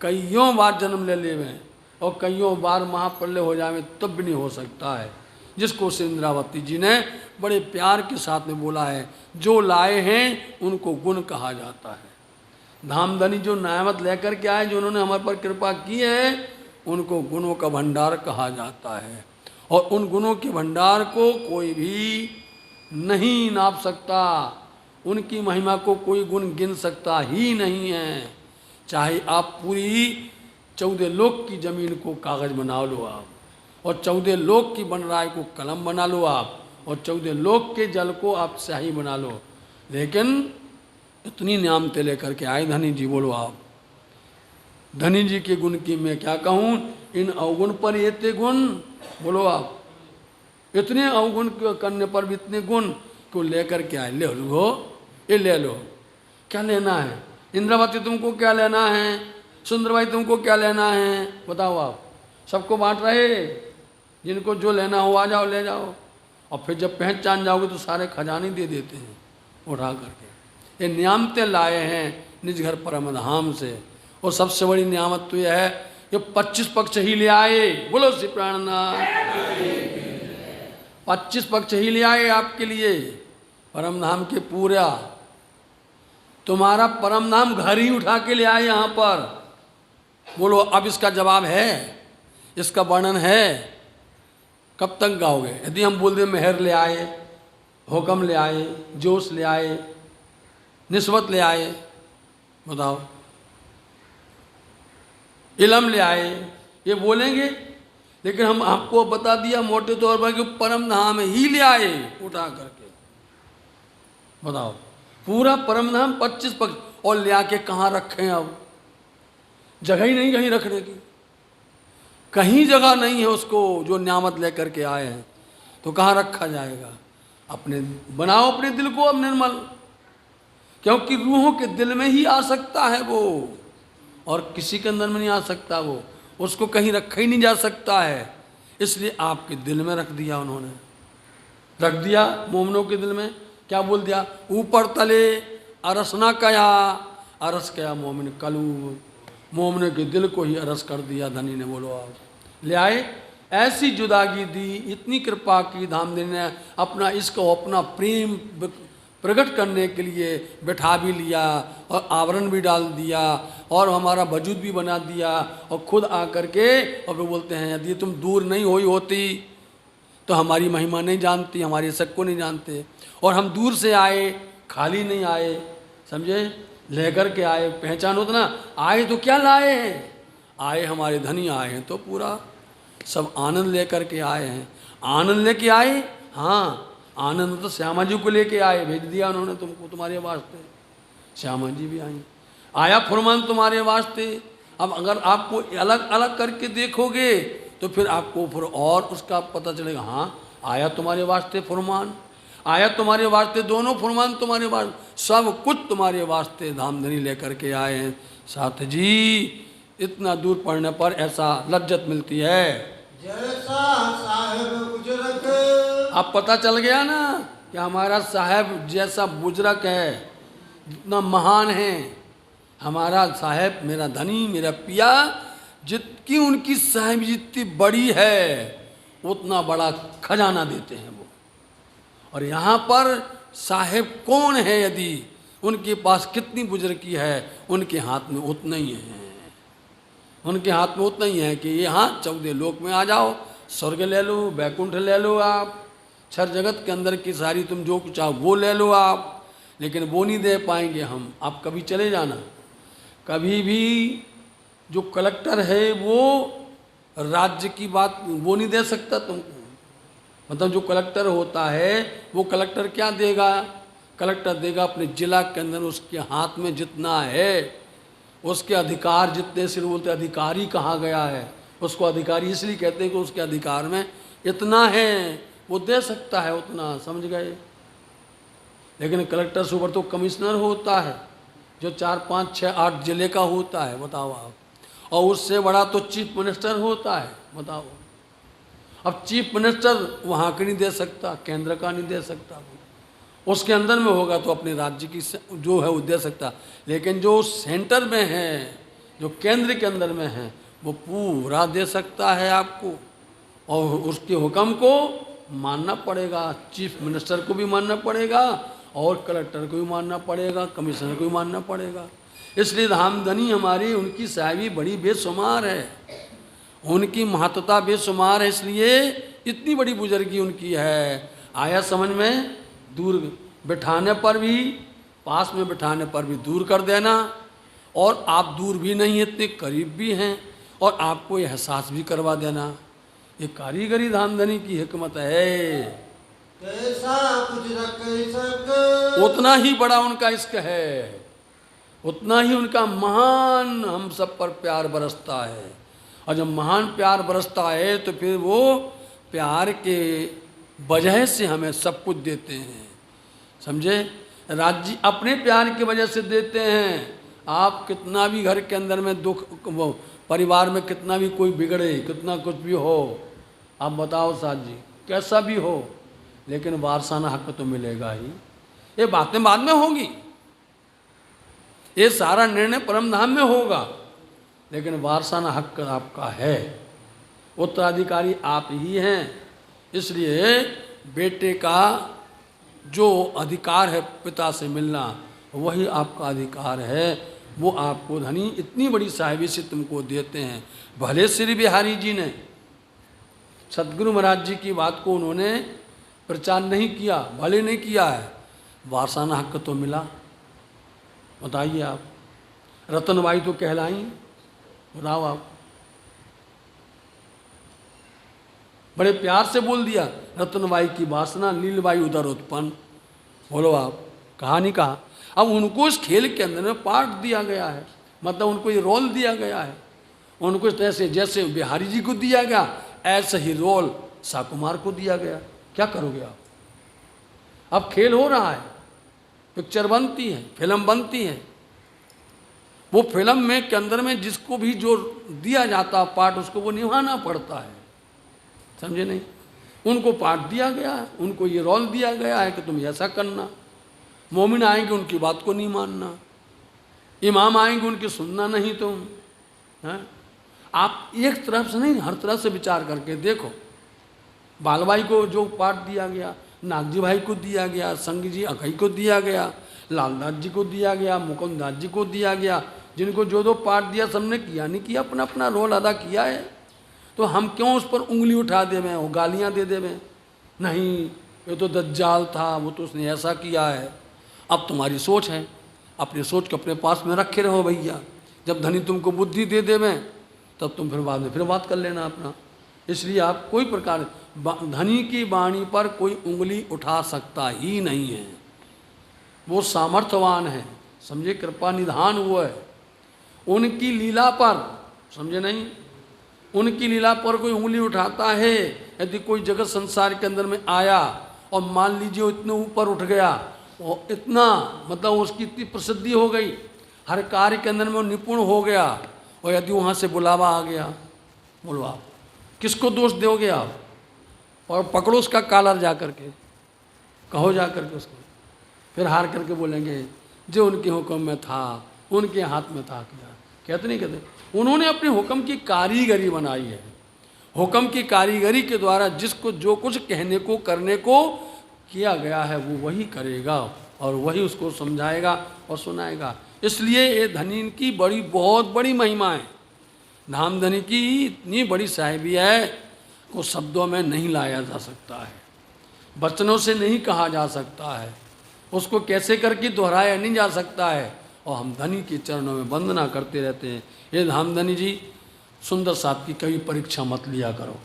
कईयों बार जन्म ले लेवें और कईयों बार महाप्रलय हो जाए तब भी नहीं हो सकता है। जिसको श्री इंद्रावती जी ने बड़े प्यार के साथ में बोला है, जो लाए हैं उनको गुण कहा जाता है। धामधनी जो नियामत लेकर के आए, जो उन्होंने हमारे पर कृपा की है, उनको गुणों का भंडार कहा जाता है। और उन गुणों के भंडार को कोई भी नहीं नाप सकता, उनकी महिमा को कोई गुण गिन सकता ही नहीं है। चाहे आप पूरी 14 लोक की ज़मीन को कागज़ बना लो आप, और 14 लोक की बनराई को कलम बना लो आप, और 14 लोक के जल को आप स्याही बना लो, लेकिन इतनी नियामतें लेकर के आए धनी जी, बोलो आप। धनी जी के गुण की मैं क्या कहूँ, इन अवगुण पर इतने गुण, बोलो आप, इतने अवगुण करने पर भी इतने गुण को लेकर के आए। ले लो, ये ले लो, क्या लेना है, इंद्रावती तुमको क्या लेना है, सुंदरबाई तुमको क्या लेना है, बताओ आप। सबको बांट रहे, जिनको जो लेना हो आ जाओ, ले जाओ। और फिर जब पहचान जाओगे तो सारे खजाने दे देते हैं उठा करके। ये नियामतें लाए हैं निज घर परम धाम से। और सबसे बड़ी नियामत तो यह है कि 25 पक्ष ही ले आए, बोलो श्री प्राणनाथ। 25 पक्ष ही ले आए आपके लिए परम धाम के पूरा। तुम्हारा परम धाम घर ही उठा के ले आए यहाँ पर। बोलो अब इसका जवाब है, इसका वर्णन है, कब तक गाओगे? यदि हम बोल दें मेहर ले आए, हुक्म ले आए, जोश ले आए, निस्बत ले आए, बताओ, इलम ले आए, ये बोलेंगे। लेकिन हम आपको बता दिया मोटे तौर पर कि परम धाम ही ले आए उठा करके। बताओ पूरा परम धाम 25 पक्ष, और ले आके कहाँ रखें? अब जगह ही नहीं कहीं रखने की, कहीं जगह नहीं है उसको जो न्यामत लेकर के आए हैं, तो कहाँ रखा जाएगा? अपने बनाओ अपने दिल को अब निर्मल, क्योंकि रूहों के दिल में ही आ सकता है वो, और किसी के अंदर में नहीं आ सकता वो, उसको कहीं रखा ही नहीं जा सकता है। इसलिए आपके दिल में रख दिया उन्होंने, रख दिया मोमनों के दिल में। क्या बोल दिया? ऊपर तले अरस ना कया, अरस कया मोमिन कलू, मोमने के दिल को ही अरस कर दिया धनी ने। बोलो आप ले आए, ऐसी जुदागी दी, इतनी कृपा की धामधनी ने, अपना इसको अपना प्रेम प्रकट करने के लिए बैठा भी लिया और आवरण भी डाल दिया और हमारा वजूद भी बना दिया, और खुद आकर के और वो बोलते हैं यदि तुम दूर नहीं हुई होती तो हमारी महिमा नहीं जानती, हमारे शक को नहीं जानते। और हम दूर से आए, खाली नहीं आए, समझे, लेकर के आए। पहचान होता ना, आए तो क्या लाए हैं? आए हमारे धनी आए हैं तो पूरा सब आनंद लेकर के आए हैं। आनंद लेके आए, हाँ आनंद तो श्यामा जी को लेके आए, भेज दिया उन्होंने तुमको, तुम्हारे वास्ते श्यामा जी भी आई, आया फुरमान तुम्हारे वास्ते। अब अगर आपको अलग अलग करके देखोगे तो फिर आपको फिर और उसका पता चलेगा, हाँ आया तुम्हारे वास्ते फुरमान, आया तुम्हारे वास्ते दोनों फुरमान, तुम्हारे वास्ते सब कुछ तुम्हारे वास्ते धामधनी लेकर के आए हैं। साथ जी इतना दूर पढ़ने पर ऐसा लज्जत मिलती है। जैसा साहेब बुजुर्ग, अब पता चल गया ना कि हमारा साहेब जैसा बुजुर्ग है, जितना महान है हमारा साहेब, मेरा धनी, मेरा पिया, जितनी उनकी साहेब जितनी बड़ी है उतना बड़ा खजाना देते हैं वो। और यहाँ पर साहेब कौन है? यदि उनके पास कितनी बुजुर्गी है, उनके हाथ में उतना ही है, उनके हाथ में उतना ही है कि यहाँ 14 लोक में आ जाओ, स्वर्ग ले लो, बैकुंठ ले लो, आप छर जगत के अंदर की सारी तुम जो चाहो वो ले लो आप, लेकिन वो नहीं दे पाएंगे हम। आप कभी चले जाना, कभी भी जो कलेक्टर है वो राज्य की बात वो नहीं दे सकता तुमको। मतलब जो कलेक्टर होता है वो कलेक्टर क्या देगा? कलेक्टर देगा अपने जिला के अंदर उसके हाथ में जितना है, उसके अधिकार जितने से बोलते अधिकारी कहा गया है, उसको अधिकारी इसलिए कहते हैं कि उसके अधिकार में इतना है, वो दे सकता है उतना, समझ गए। लेकिन कलेक्टर से ऊपर तो कमिश्नर होता है जो 4, 5, 6, 8 जिले का होता है, बताओ आप। और उससे बड़ा तो चीफ मिनिस्टर होता है, बताओ। अब चीफ मिनिस्टर वहाँ के नहीं दे सकता, केंद्र का नहीं दे सकता, उसके अंदर में होगा तो अपने राज्य की जो है वो दे सकता। लेकिन जो सेंटर में है, जो केंद्र के अंदर में है, वो पूरा दे सकता है आपको, और उसके हुक्म को मानना पड़ेगा। चीफ मिनिस्टर को भी मानना पड़ेगा और कलेक्टर को भी मानना पड़ेगा, कमिश्नर को भी मानना पड़ेगा। इसलिए धामधनी हमारी, उनकी साहिबी बड़ी बेशुमार है, उनकी महत्ता बेशुमार है, इसलिए इतनी बड़ी बुजुर्गी उनकी है। आया समझ में? दूर बिठाने पर भी, पास में बिठाने पर भी दूर कर देना, और आप दूर भी नहीं इतने करीब भी हैं, और आपको एहसास भी करवा देना। ये कारीगरी धामधनी की हिकमत है। कैसा बुजुर्ग, उतना ही बड़ा उनका इश्क है, उतना ही उनका महान हम सब पर प्यार बरसता है। और जब महान प्यार बरसता है तो फिर वो प्यार के वजह से हमें सब कुछ देते हैं, समझे। राज्य अपने प्यार की वजह से देते हैं। आप कितना भी घर के अंदर में दुख, परिवार में कितना भी कोई बिगड़े, कितना कुछ भी हो, आप बताओ साथ जी, कैसा भी हो, लेकिन वारसाना हक तो मिलेगा ही। ये बातें बाद में होंगी, ये सारा निर्णय परम धाम में होगा, लेकिन वारसाना हक आपका है, उत्तराधिकारी आप ही हैं। इसलिए बेटे का जो अधिकार है पिता से मिलना, वही आपका अधिकार है। वो आपको धनी इतनी बड़ी साहिबी तुमको देते हैं। भले श्री बिहारी जी ने सदगुरु महाराज जी की बात को उन्होंने प्रचार नहीं किया, भले नहीं किया है, वारसाना हक तो मिला। बताइए आप, रतनबाई तो कहलाई, बताओ आप, बड़े प्यार से बोल दिया, रतनबाई की वासना लीलबाई उधर उत्पन्न। बोलो आप, कहा नहीं कहा। अब उनको इस खेल के अंदर में पार्ट दिया गया है, मतलब उनको ये रोल दिया गया है। उनको जैसे जैसे बिहारी जी को दिया गया, ऐसे ही रोल साकुमार को दिया गया। क्या करोगे आप? अब खेल हो रहा है, पिक्चर बनती है, फिल्म बनती है। वो फिल्म में के अंदर में जिसको भी जो दिया जाता पार्ट, उसको वो निभाना पड़ता है। समझे नहीं? उनको पार्ट दिया गया है, उनको ये रोल दिया गया है कि तुम ऐसा करना। मोमिन आएंगे, उनकी बात को नहीं मानना। इमाम आएंगे, उनकी सुनना नहीं तुम। हैं? आप एक तरफ से नहीं, हर तरफ से विचार करके देखो। बालबाई को जो पार्ट दिया गया, नागजी भाई को दिया गया, संग जी अखई को दिया गया, लालदास जी को दिया गया, मुकुंददास जी को दिया गया। जिनको जो दो पार्ट दिया, सबने किया नहीं किया, अपना अपना रोल अदा किया है। तो हम क्यों उस पर उंगली उठा देवें, वो गालियाँ दे देवें? नहीं, ये तो दज्जाल था, वो तो उसने ऐसा किया है। अब तुम्हारी सोच है, अपनी सोच को अपने पास में रखे रहो भैया। जब धनी तुमको बुद्धि दे देवें, तब तुम फिर बाद में फिर बात कर लेना अपना। इसलिए आप कोई प्रकार धनी की वाणी पर कोई उंगली उठा सकता ही नहीं है। वो सामर्थ्यवान है, समझे, कृपा निधान वो है। उनकी लीला पर, समझे नहीं, उनकी लीला पर कोई उंगली उठाता है। यदि कोई जगत संसार के अंदर में आया और मान लीजिए इतने ऊपर उठ गया, और इतना मतलब उसकी इतनी प्रसिद्धि हो गई, हर कार्य के अंदर में वो निपुण हो गया, और यदि वहाँ से बुलावा आ गया, बोलो आप किसको दोष दोगे आप? और पकड़ो उसका कॉलर जा करके, कहो जा करके उसको, फिर हार करके बोलेंगे जो उनके हुक्म में था, उनके हाथ में था किया। कहते नहीं कहते, उन्होंने अपने हुक्म की कारीगरी बनाई है। हुक्म की कारीगरी के द्वारा जिसको जो कुछ कहने को करने को किया गया है, वो वही करेगा और वही उसको समझाएगा और सुनाएगा। इसलिए ये धनी की बड़ी बहुत बड़ी महिमा है। धामधनी की इतनी बड़ी साहिबी है को शब्दों में नहीं लाया जा सकता है, वचनों से नहीं कहा जा सकता है, उसको कैसे करके दोहराया नहीं जा सकता है। और हम धनी के चरणों में वंदना करते रहते हैं। ये धामधनी जी, सुंदर साहब की कभी परीक्षा मत लिया करो,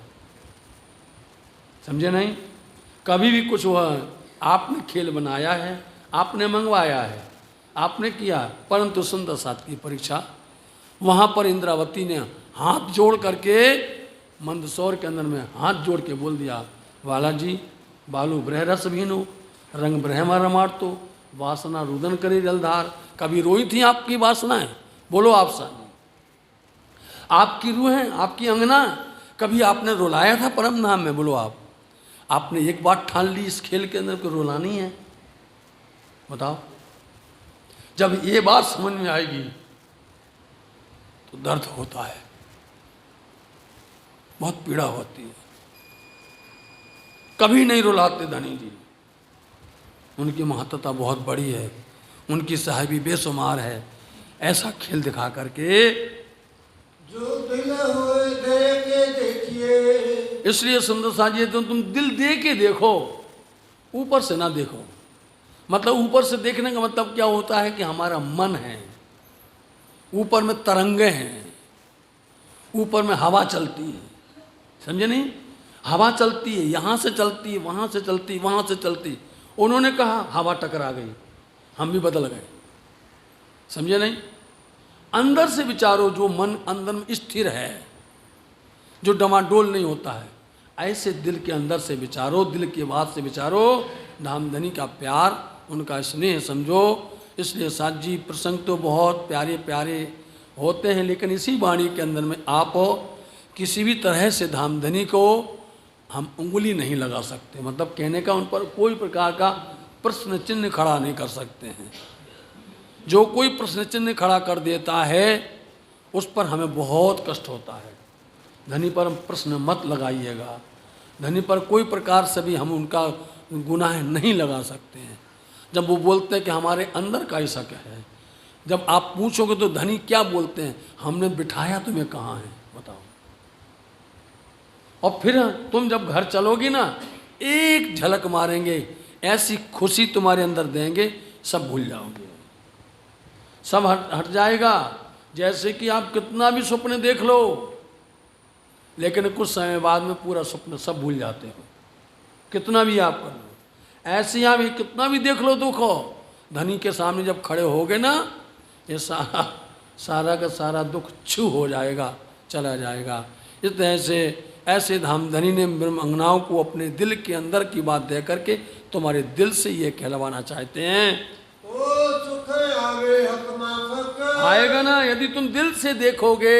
समझे नहीं। कभी भी कुछ हुआ, आपने खेल बनाया है, आपने मंगवाया है, आपने किया, परंतु सुंदर साथ की परीक्षा। वहाँ पर इंद्रावती ने हाथ जोड़ करके मंदसौर के अंदर में हाथ जोड़ के बोल दिया, वाला जी बालू ब्रह रस भीनो रंग ब्रह्मा रमार्तो वासना रुदन करे जलधार। कभी रोई थी आपकी वासनाएं? बोलो आप सामने, आपकी रूह है, आपकी अंगना, कभी आपने रुलाया था परम नाम में? बोलो आप, आपने एक बात ठान ली इस खेल के अंदर को रुलानी है? बताओ। जब ये बात समझ में आएगी तो दर्द होता है, बहुत पीड़ा होती है। कभी नहीं रुलाते धनी जी, उनकी महत्ता बहुत बड़ी है, उनकी साहिबी बेशुमार है। ऐसा खेल दिखा करके जो दिल हुए दे के देखिए। इसलिए सुंदर साहब जी, तो तुम दिल दे के देखो, ऊपर से ना देखो। मतलब ऊपर से देखने का मतलब क्या होता है कि हमारा मन है, ऊपर में तरंगे हैं, ऊपर में हवा चलती है, समझे नहीं। हवा चलती है, यहाँ से चलती है, वहाँ से चलती, वहाँ से चलती। उन्होंने कहा हवा टकरा गई, हम भी बदल गए, समझे नहीं। अंदर से विचारो, जो मन अंदर में स्थिर है, जो डमाडोल नहीं होता है, ऐसे दिल के अंदर से विचारो, दिल की बात से विचारो। धामधनी का प्यार, उनका स्नेह समझो। इसलिए साथ जी प्रसंग तो बहुत प्यारे प्यारे होते हैं, लेकिन इसी वाणी के अंदर में आप किसी भी तरह से धामधनी को हम उंगली नहीं लगा सकते। मतलब कहने का उन पर कोई प्रकार का प्रश्न चिन्ह खड़ा नहीं कर सकते हैं। जो कोई प्रश्न चिन्ह खड़ा कर देता है उस पर हमें बहुत कष्ट होता है। धनी पर प्रश्न मत लगाइएगा, धनी पर कोई प्रकार से भी हम उनका गुनाह नहीं लगा सकते हैं। जब वो बोलते हैं कि हमारे अंदर का ऐसा क्या है, जब आप पूछोगे तो धनी क्या बोलते हैं, हमने बिठाया तुम्हें कहाँ है बताओ। और फिर तुम जब घर चलोगी ना, एक झलक मारेंगे, ऐसी खुशी तुम्हारे अंदर देंगे, सब भूल जाओगे, सब हट जाएगा। जैसे कि आप कितना भी सपने देख लो, लेकिन कुछ समय बाद में पूरा सपना सब भूल जाते हो, कितना भी आप कर लो। ऐसे आप कितना भी देख लो दुख हो, धनी के सामने जब खड़े होगे ना, ये सारा का सारा दुख छू हो जाएगा, चला जाएगा। इस तरह से ऐसे धाम धनी ने ब्रह्मंगनाओं को अपने दिल के अंदर की बात दे करके तुम्हारे दिल से ये कहलवाना चाहते हैं। ओ सुख आवे हक माफक, आएगा ना, यदि तुम दिल से देखोगे,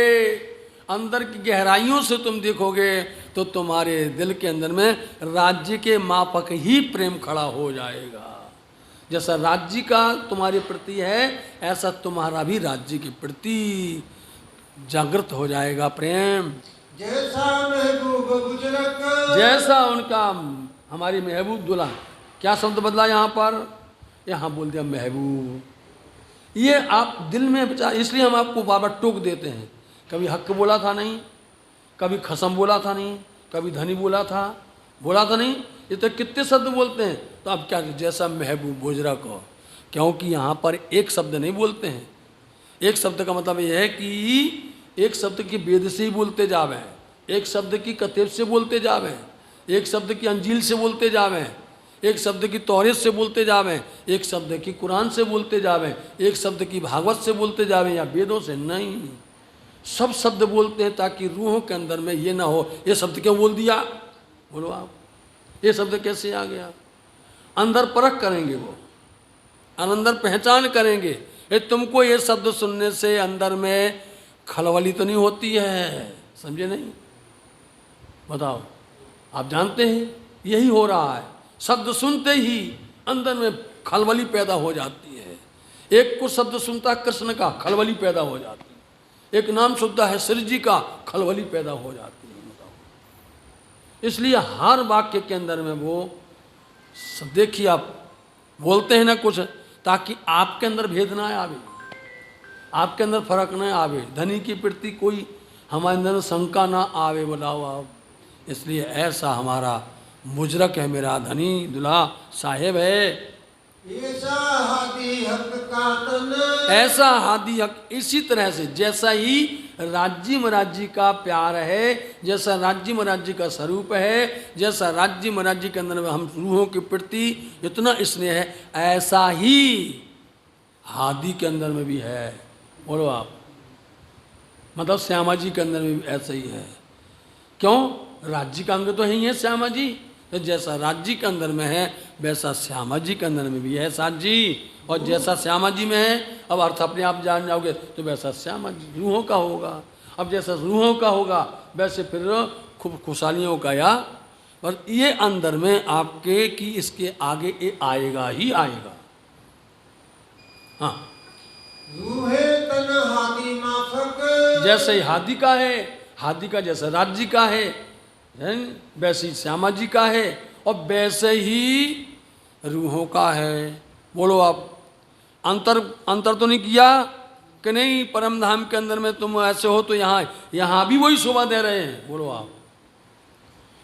अंदर की गहराइयों से तुम देखोगे, तो तुम्हारे दिल के अंदर में राज्य के माफक ही प्रेम खड़ा हो जाएगा। जैसा राज्य का तुम्हारे प्रति है, ऐसा तुम्हारा भी राज्य के प्रति जागृत हो जाएगा प्रेम। जैसा महबूब गुजरक, जैसा उनका हमारी महबूब दुल्हा, क्या शब्द बदला यहाँ पर, यहाँ बोल दिया महबूब। ये आप दिल में विचार, इसलिए हम आपको बार बार टोक देते हैं। कभी हक बोला था नहीं, कभी खसम बोला था नहीं, कभी धनी बोला था नहीं, ये तो कितने शब्द बोलते हैं। तो अब क्या, जैसा महबूब गुजरक हो, क्योंकि यहाँ पर एक शब्द नहीं बोलते हैं। एक शब्द का मतलब यह है कि एक शब्द की वेद से ही बोलते जावें, एक शब्द की कतेब से बोलते जावें, एक शब्द की अंजील से बोलते जावें, एक शब्द की तौरेत से बोलते जावें, एक शब्द की कुरान से बोलते जावें, एक शब्द की भागवत से बोलते जावें, या वेदों से नहीं। सब शब्द बोलते हैं ताकि रूहों के अंदर में ये ना हो, ये शब्द क्यों बोल दिया, बोलो आप, ये शब्द कैसे आ गया। अंदर परख करेंगे वो, अंदर पहचान करेंगे। ये तुमको ये शब्द सुनने से अंदर में खलबली तो नहीं होती है, समझे नहीं, बताओ। आप जानते हैं यही हो रहा है, शब्द सुनते ही अंदर में खलबली पैदा हो जाती है। एक कुछ शब्द सुनता कृष्ण का, खलबली पैदा हो जाती है। एक नाम सुनता है श्री जी का, खलबली पैदा हो जाती है, बताओ। इसलिए हर वाक्य के अंदर में वो देखिए, आप बोलते हैं ना कुछ, ताकि आपके अंदर भेद ना आवे, आपके अंदर फर्क ना आवे, धनी की प्रति कोई हमारे अंदर शंका ना आवे, बताओ आप। इसलिए ऐसा हमारा मुजरक है, मेरा धनी दुल्हा साहेब है। ऐसा हादी हक का तन, ऐसा हादी हक, इसी तरह से जैसा ही राज्य महाराजी का प्यार है, जैसा राज्य महाराजी का स्वरूप है, जैसा राज्य महाराजी के अंदर में हम रूहों के प्रति इतना स्नेह है, ऐसा ही हादी के अंदर में भी है। बोलो आप, मतलब श्यामा जी के अंदर में भी ऐसा ही है। क्यों, राज्य का अंग तो ही है श्यामा जी, तो जैसा राज्य के अंदर में है वैसा श्यामा जी के अंदर में भी है साथ जी। और जैसा श्यामा जी में है, अब अर्थ अपने आप जान जाओगे, तो वैसा श्यामा जी रूहों का होगा। अब जैसा रूहों का होगा वैसे फिर खूब खुशहालियों का, या और ये अंदर में आपके कि इसके आगे ये आएगा ही आएगा। हाँ, रूहे तन हादी माफक, जैसे ही हादी का है, हादी का जैसा राज्य का है, वैसे ही श्यामा जी का है, और वैसे ही रूहों का है। बोलो आप, अंतर तो नहीं किया कि नहीं, परम धाम के अंदर में तुम ऐसे हो तो यहाँ भी वही शोभा दे रहे हैं। बोलो आप,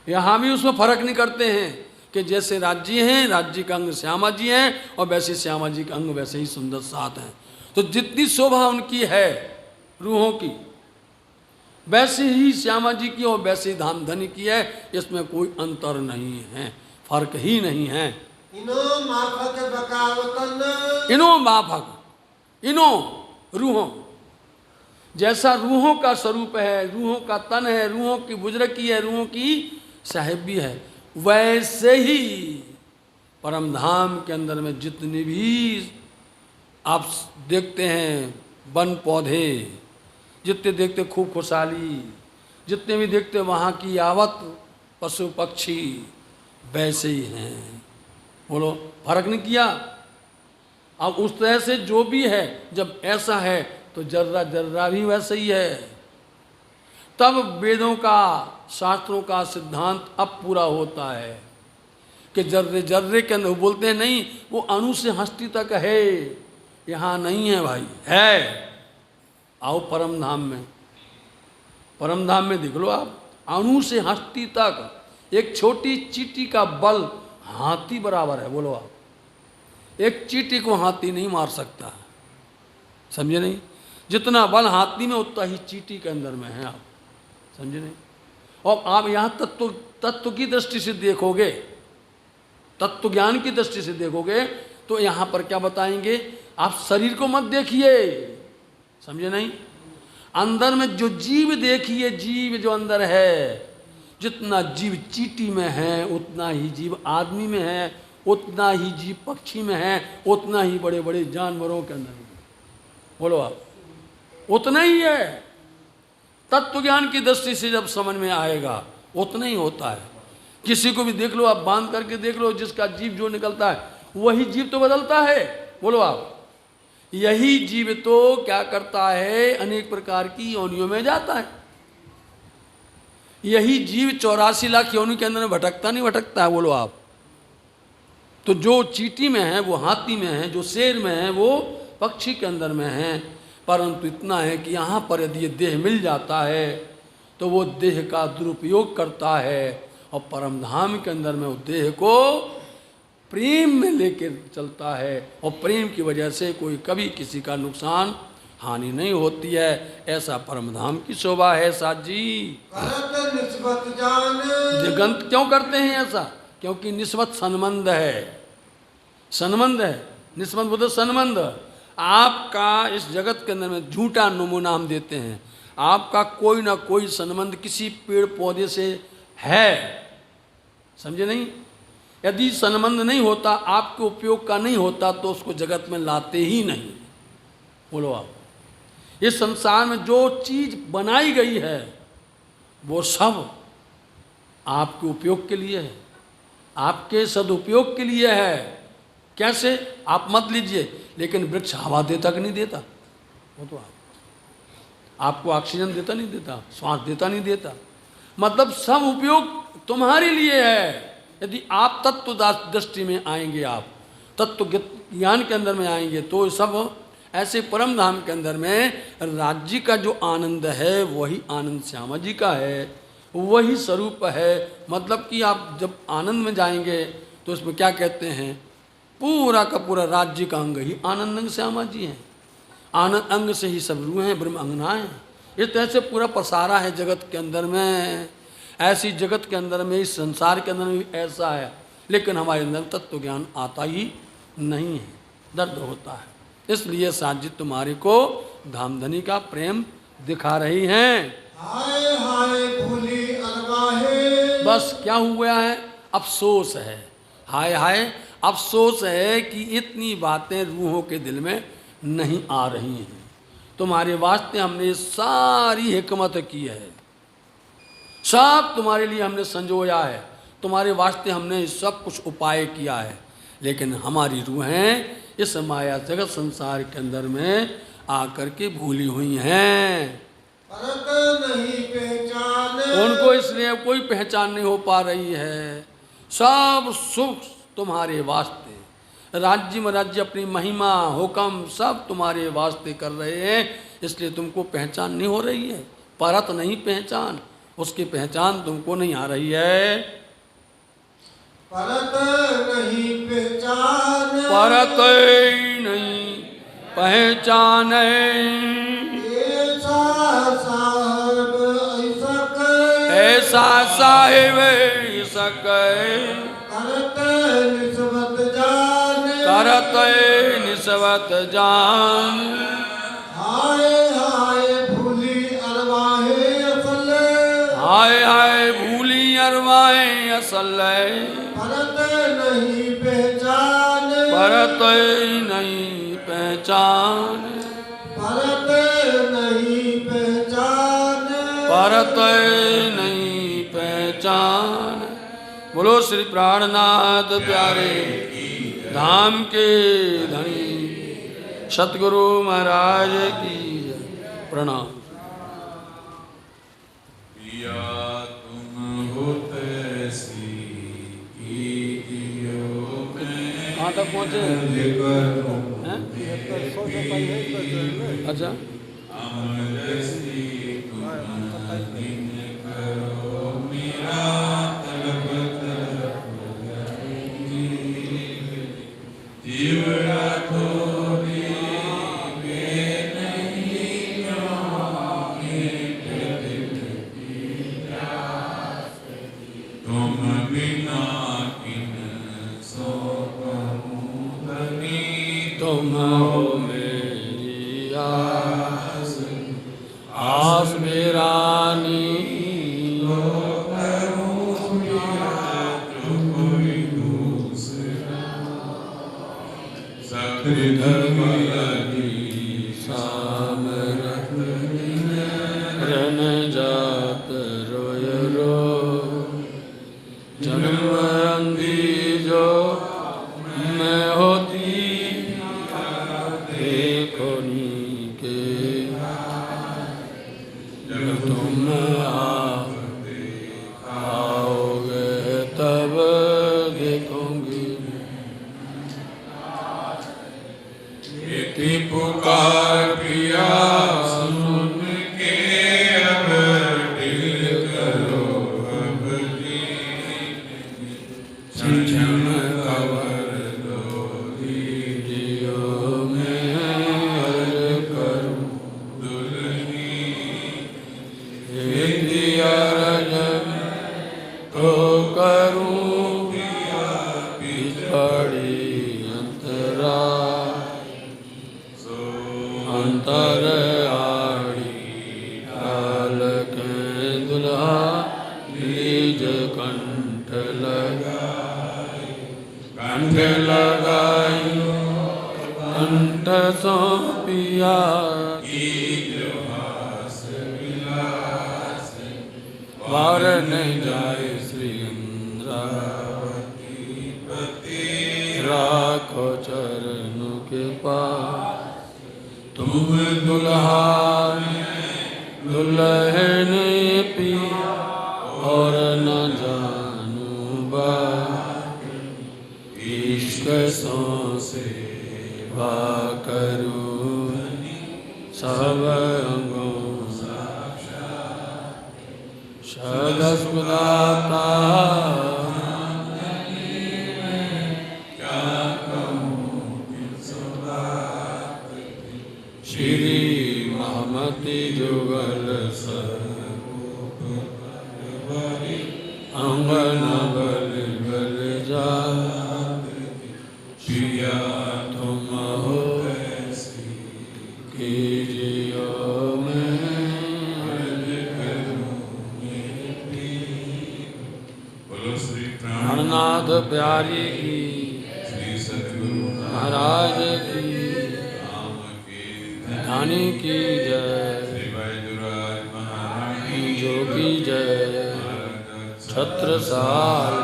यहाँ भी उसमें फर्क नहीं करते हैं कि जैसे राज्य हैं, राज्य का अंग श्यामा जी हैं, और वैसे श्यामा जी का अंग वैसे ही सुंदर साथ हैं। तो जितनी शोभा उनकी है रूहों की, वैसे ही श्यामा जी की और वैसे ही धाम धनी की है। इसमें कोई अंतर नहीं है, फर्क ही नहीं है। इनो माफक बकावतन, इनो माफक, इनो रूहों, जैसा रूहों का स्वरूप है, रूहों का तन है, रूहों की बुजरकी है, रूहों की साहिबी है, वैसे ही परम धाम के अंदर में जितने भी आप देखते हैं वन पौधे, जितने देखते खूब खुशहाली, जितने भी देखते वहाँ की यावत पशु पक्षी वैसे ही हैं। बोलो, फर्क नहीं किया। अब उस तरह से जो भी है, जब ऐसा है तो जर्रा जर्रा भी वैसे ही है। तब वेदों का, शास्त्रों का सिद्धांत अब पूरा होता है कि जर्रे जर्रे के अंदर, बोलते हैं नहीं वो अणु से हस्ती तक है, यहाँ नहीं है भाई, है। आओ परम धाम में, परम धाम में देख लो आप, अणु से हस्ती तक एक छोटी चींटी का बल हाथी बराबर है। बोलो आप, एक चींटी को हाथी नहीं मार सकता, समझे नहीं? जितना बल हाथी में उतना ही चींटी के अंदर में है, आप समझे नहीं? और आप यहाँ तत्व की दृष्टि से देखोगे, तत्व ज्ञान की दृष्टि से देखोगे तो यहाँ पर क्या बताएंगे, आप शरीर को मत देखिए, समझे नहीं? अंदर में जो जीव देखिए, जीव जो अंदर है, जितना जीव चींटी में है उतना ही जीव आदमी में है, उतना ही जीव पक्षी में है, उतना ही बड़े बड़े जानवरों के अंदर में। बोलो आप, उतना ही है। तत्व ज्ञान की दृष्टि से जब समझ में आएगा उतना ही होता है। किसी को भी देख लो आप, बांध करके देख लो, जिसका जीव जो निकलता है वही जीव तो बदलता है। बोलो आप, यही जीव तो क्या करता है, अनेक प्रकार की योनियों में जाता है। यही जीव 84 लाख योनि के अंदर में भटकता नहीं भटकता है। बोलो आप, तो जो चींटी में है वो हाथी में है, जो शेर में है वो पक्षी के अंदर में है। परंतु इतना है कि यहाँ पर यदि ये देह मिल जाता है तो वो देह का दुरुपयोग करता है, और परम धाम के अंदर में वो देह को प्रेम में लेकर चलता है, और प्रेम की वजह से कोई कभी किसी का नुकसान हानि नहीं होती है। ऐसा परम धाम की शोभा है साथ जी। जगंत क्यों करते हैं ऐसा? क्योंकि निस्बत संबंध है, संबंध है, निस्बत बोलते संबंध। आपका इस जगत के अंदर में झूठा नमूना हम देते हैं, आपका कोई ना कोई संबंध किसी पेड़ पौधे से है, समझे नहीं? यदि संबंध नहीं होता, आपके उपयोग का नहीं होता, तो उसको जगत में लाते ही नहीं। बोलो आप, इस संसार में जो चीज बनाई गई है वो सब आपके उपयोग के लिए है, आपके सदुपयोग के लिए है। कैसे? आप मत लीजिए, लेकिन वृक्ष हवा देता कि नहीं देता? वो तो आपको ऑक्सीजन देता नहीं देता, श्वास देता नहीं देता, मतलब सब उपयोग तुम्हारे लिए है। यदि आप तत्व दृष्टि में आएंगे, आप तत्व ज्ञान के अंदर में आएंगे, तो सब ऐसे परम धाम के अंदर में राज्य का जो आनंद है वही आनंद श्यामा जी का है, वही स्वरूप है। मतलब कि आप जब आनंद में जाएंगे तो उसमें क्या कहते हैं, पूरा का पूरा राज्य का अंग ही आनंद अंग श्यामा जी हैं। आनंद अंग से ही सब रूह हैं, ब्रह्म अंगनाएं हैं। इस तरह से पूरा पसारा है जगत के अंदर में। ऐसी जगत के अंदर में, इस संसार के अंदर में भी ऐसा है, लेकिन हमारे अंदर तत्व ज्ञान आता ही नहीं है, दर्द होता है। इसलिए साजी तुम्हारे को धामधनी का प्रेम दिखा रही हैं। हाय हाय भूली अरवाहे, बस क्या हुआ है, अफसोस है, हाय हाय अफसोस है कि इतनी बातें रूहों के दिल में नहीं आ रही हैं। तुम्हारे वास्ते हमने सारी हिकमत की है, सब तुम्हारे लिए हमने संजोया है, तुम्हारे वास्ते हमने सब कुछ उपाय किया है, लेकिन हमारी रूहें इस माया जगत संसार के अंदर में आकर के भूली हुई हैं। परत नहीं पहचान, उनको इसलिए कोई पहचान नहीं हो पा रही है। सब सुख तुम्हारे वास्ते, राज्य में राज्य अपनी महिमा हुक्म सब तुम्हारे वास्ते कर रहे हैं, इसलिए तुमको पहचान नहीं हो रही है। परत नहीं पहचान, उसकी पहचान तुमको नहीं आ रही है। परत नहीं पहचान, परत नहीं पहचान, ऐसा साहिब ऐसा कहे, करत निस्बत जान, करत निस्बत जान। हाय हाय भूली अरवाहे असल, हाय हाय भूली अरवाए असल, परत नहीं पहचान, परत नहीं पहचान, परत नहीं पहचान, परत नहीं पहचान। बोलो श्री प्राणनाथ प्यारे धाम के धनी सतगुरु महाराज की जय। प्रणाम। तक पहुँचे हैं? अच्छा, तुम हो मेरी आस मेरानी, रन जाप रोय रो, जन्म अंगी जो मैं होती देखो नीके, जब तुम आओगे तब देखोगे। इति पुकार पिया सुन के अब दिल करो अब क्षण कवर दो दीजियो मैं अर्ज करूं दुल्हनी, इति अर्ज तो करूं बिछड़ी अंतरा, अंतर आड़ी काल के दुल्हा लीज कंठ लगाई, कंठ लगाई कंठ सौंपिया की हास विलास, वार न जाए श्री इंद्रावती पति, राखो चरणों के पास तुम दुल्हा दुल्हन पिया और न जानू बात, इश्क सो सेवा करूं सब अंगों सदस्वदाता, श्री महमति जुगल स्वरूप अंगन बल बल जा, पिया तुम हो कीजियो मैं प्राणनाथ प्यारी की, श्री सद्गुरु महाराज की, ज्ञानी की जय, जो की जय, छत्रसाल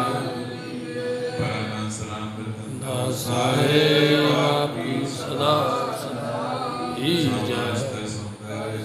दास साहेब आपकी सदा सदा ही जय।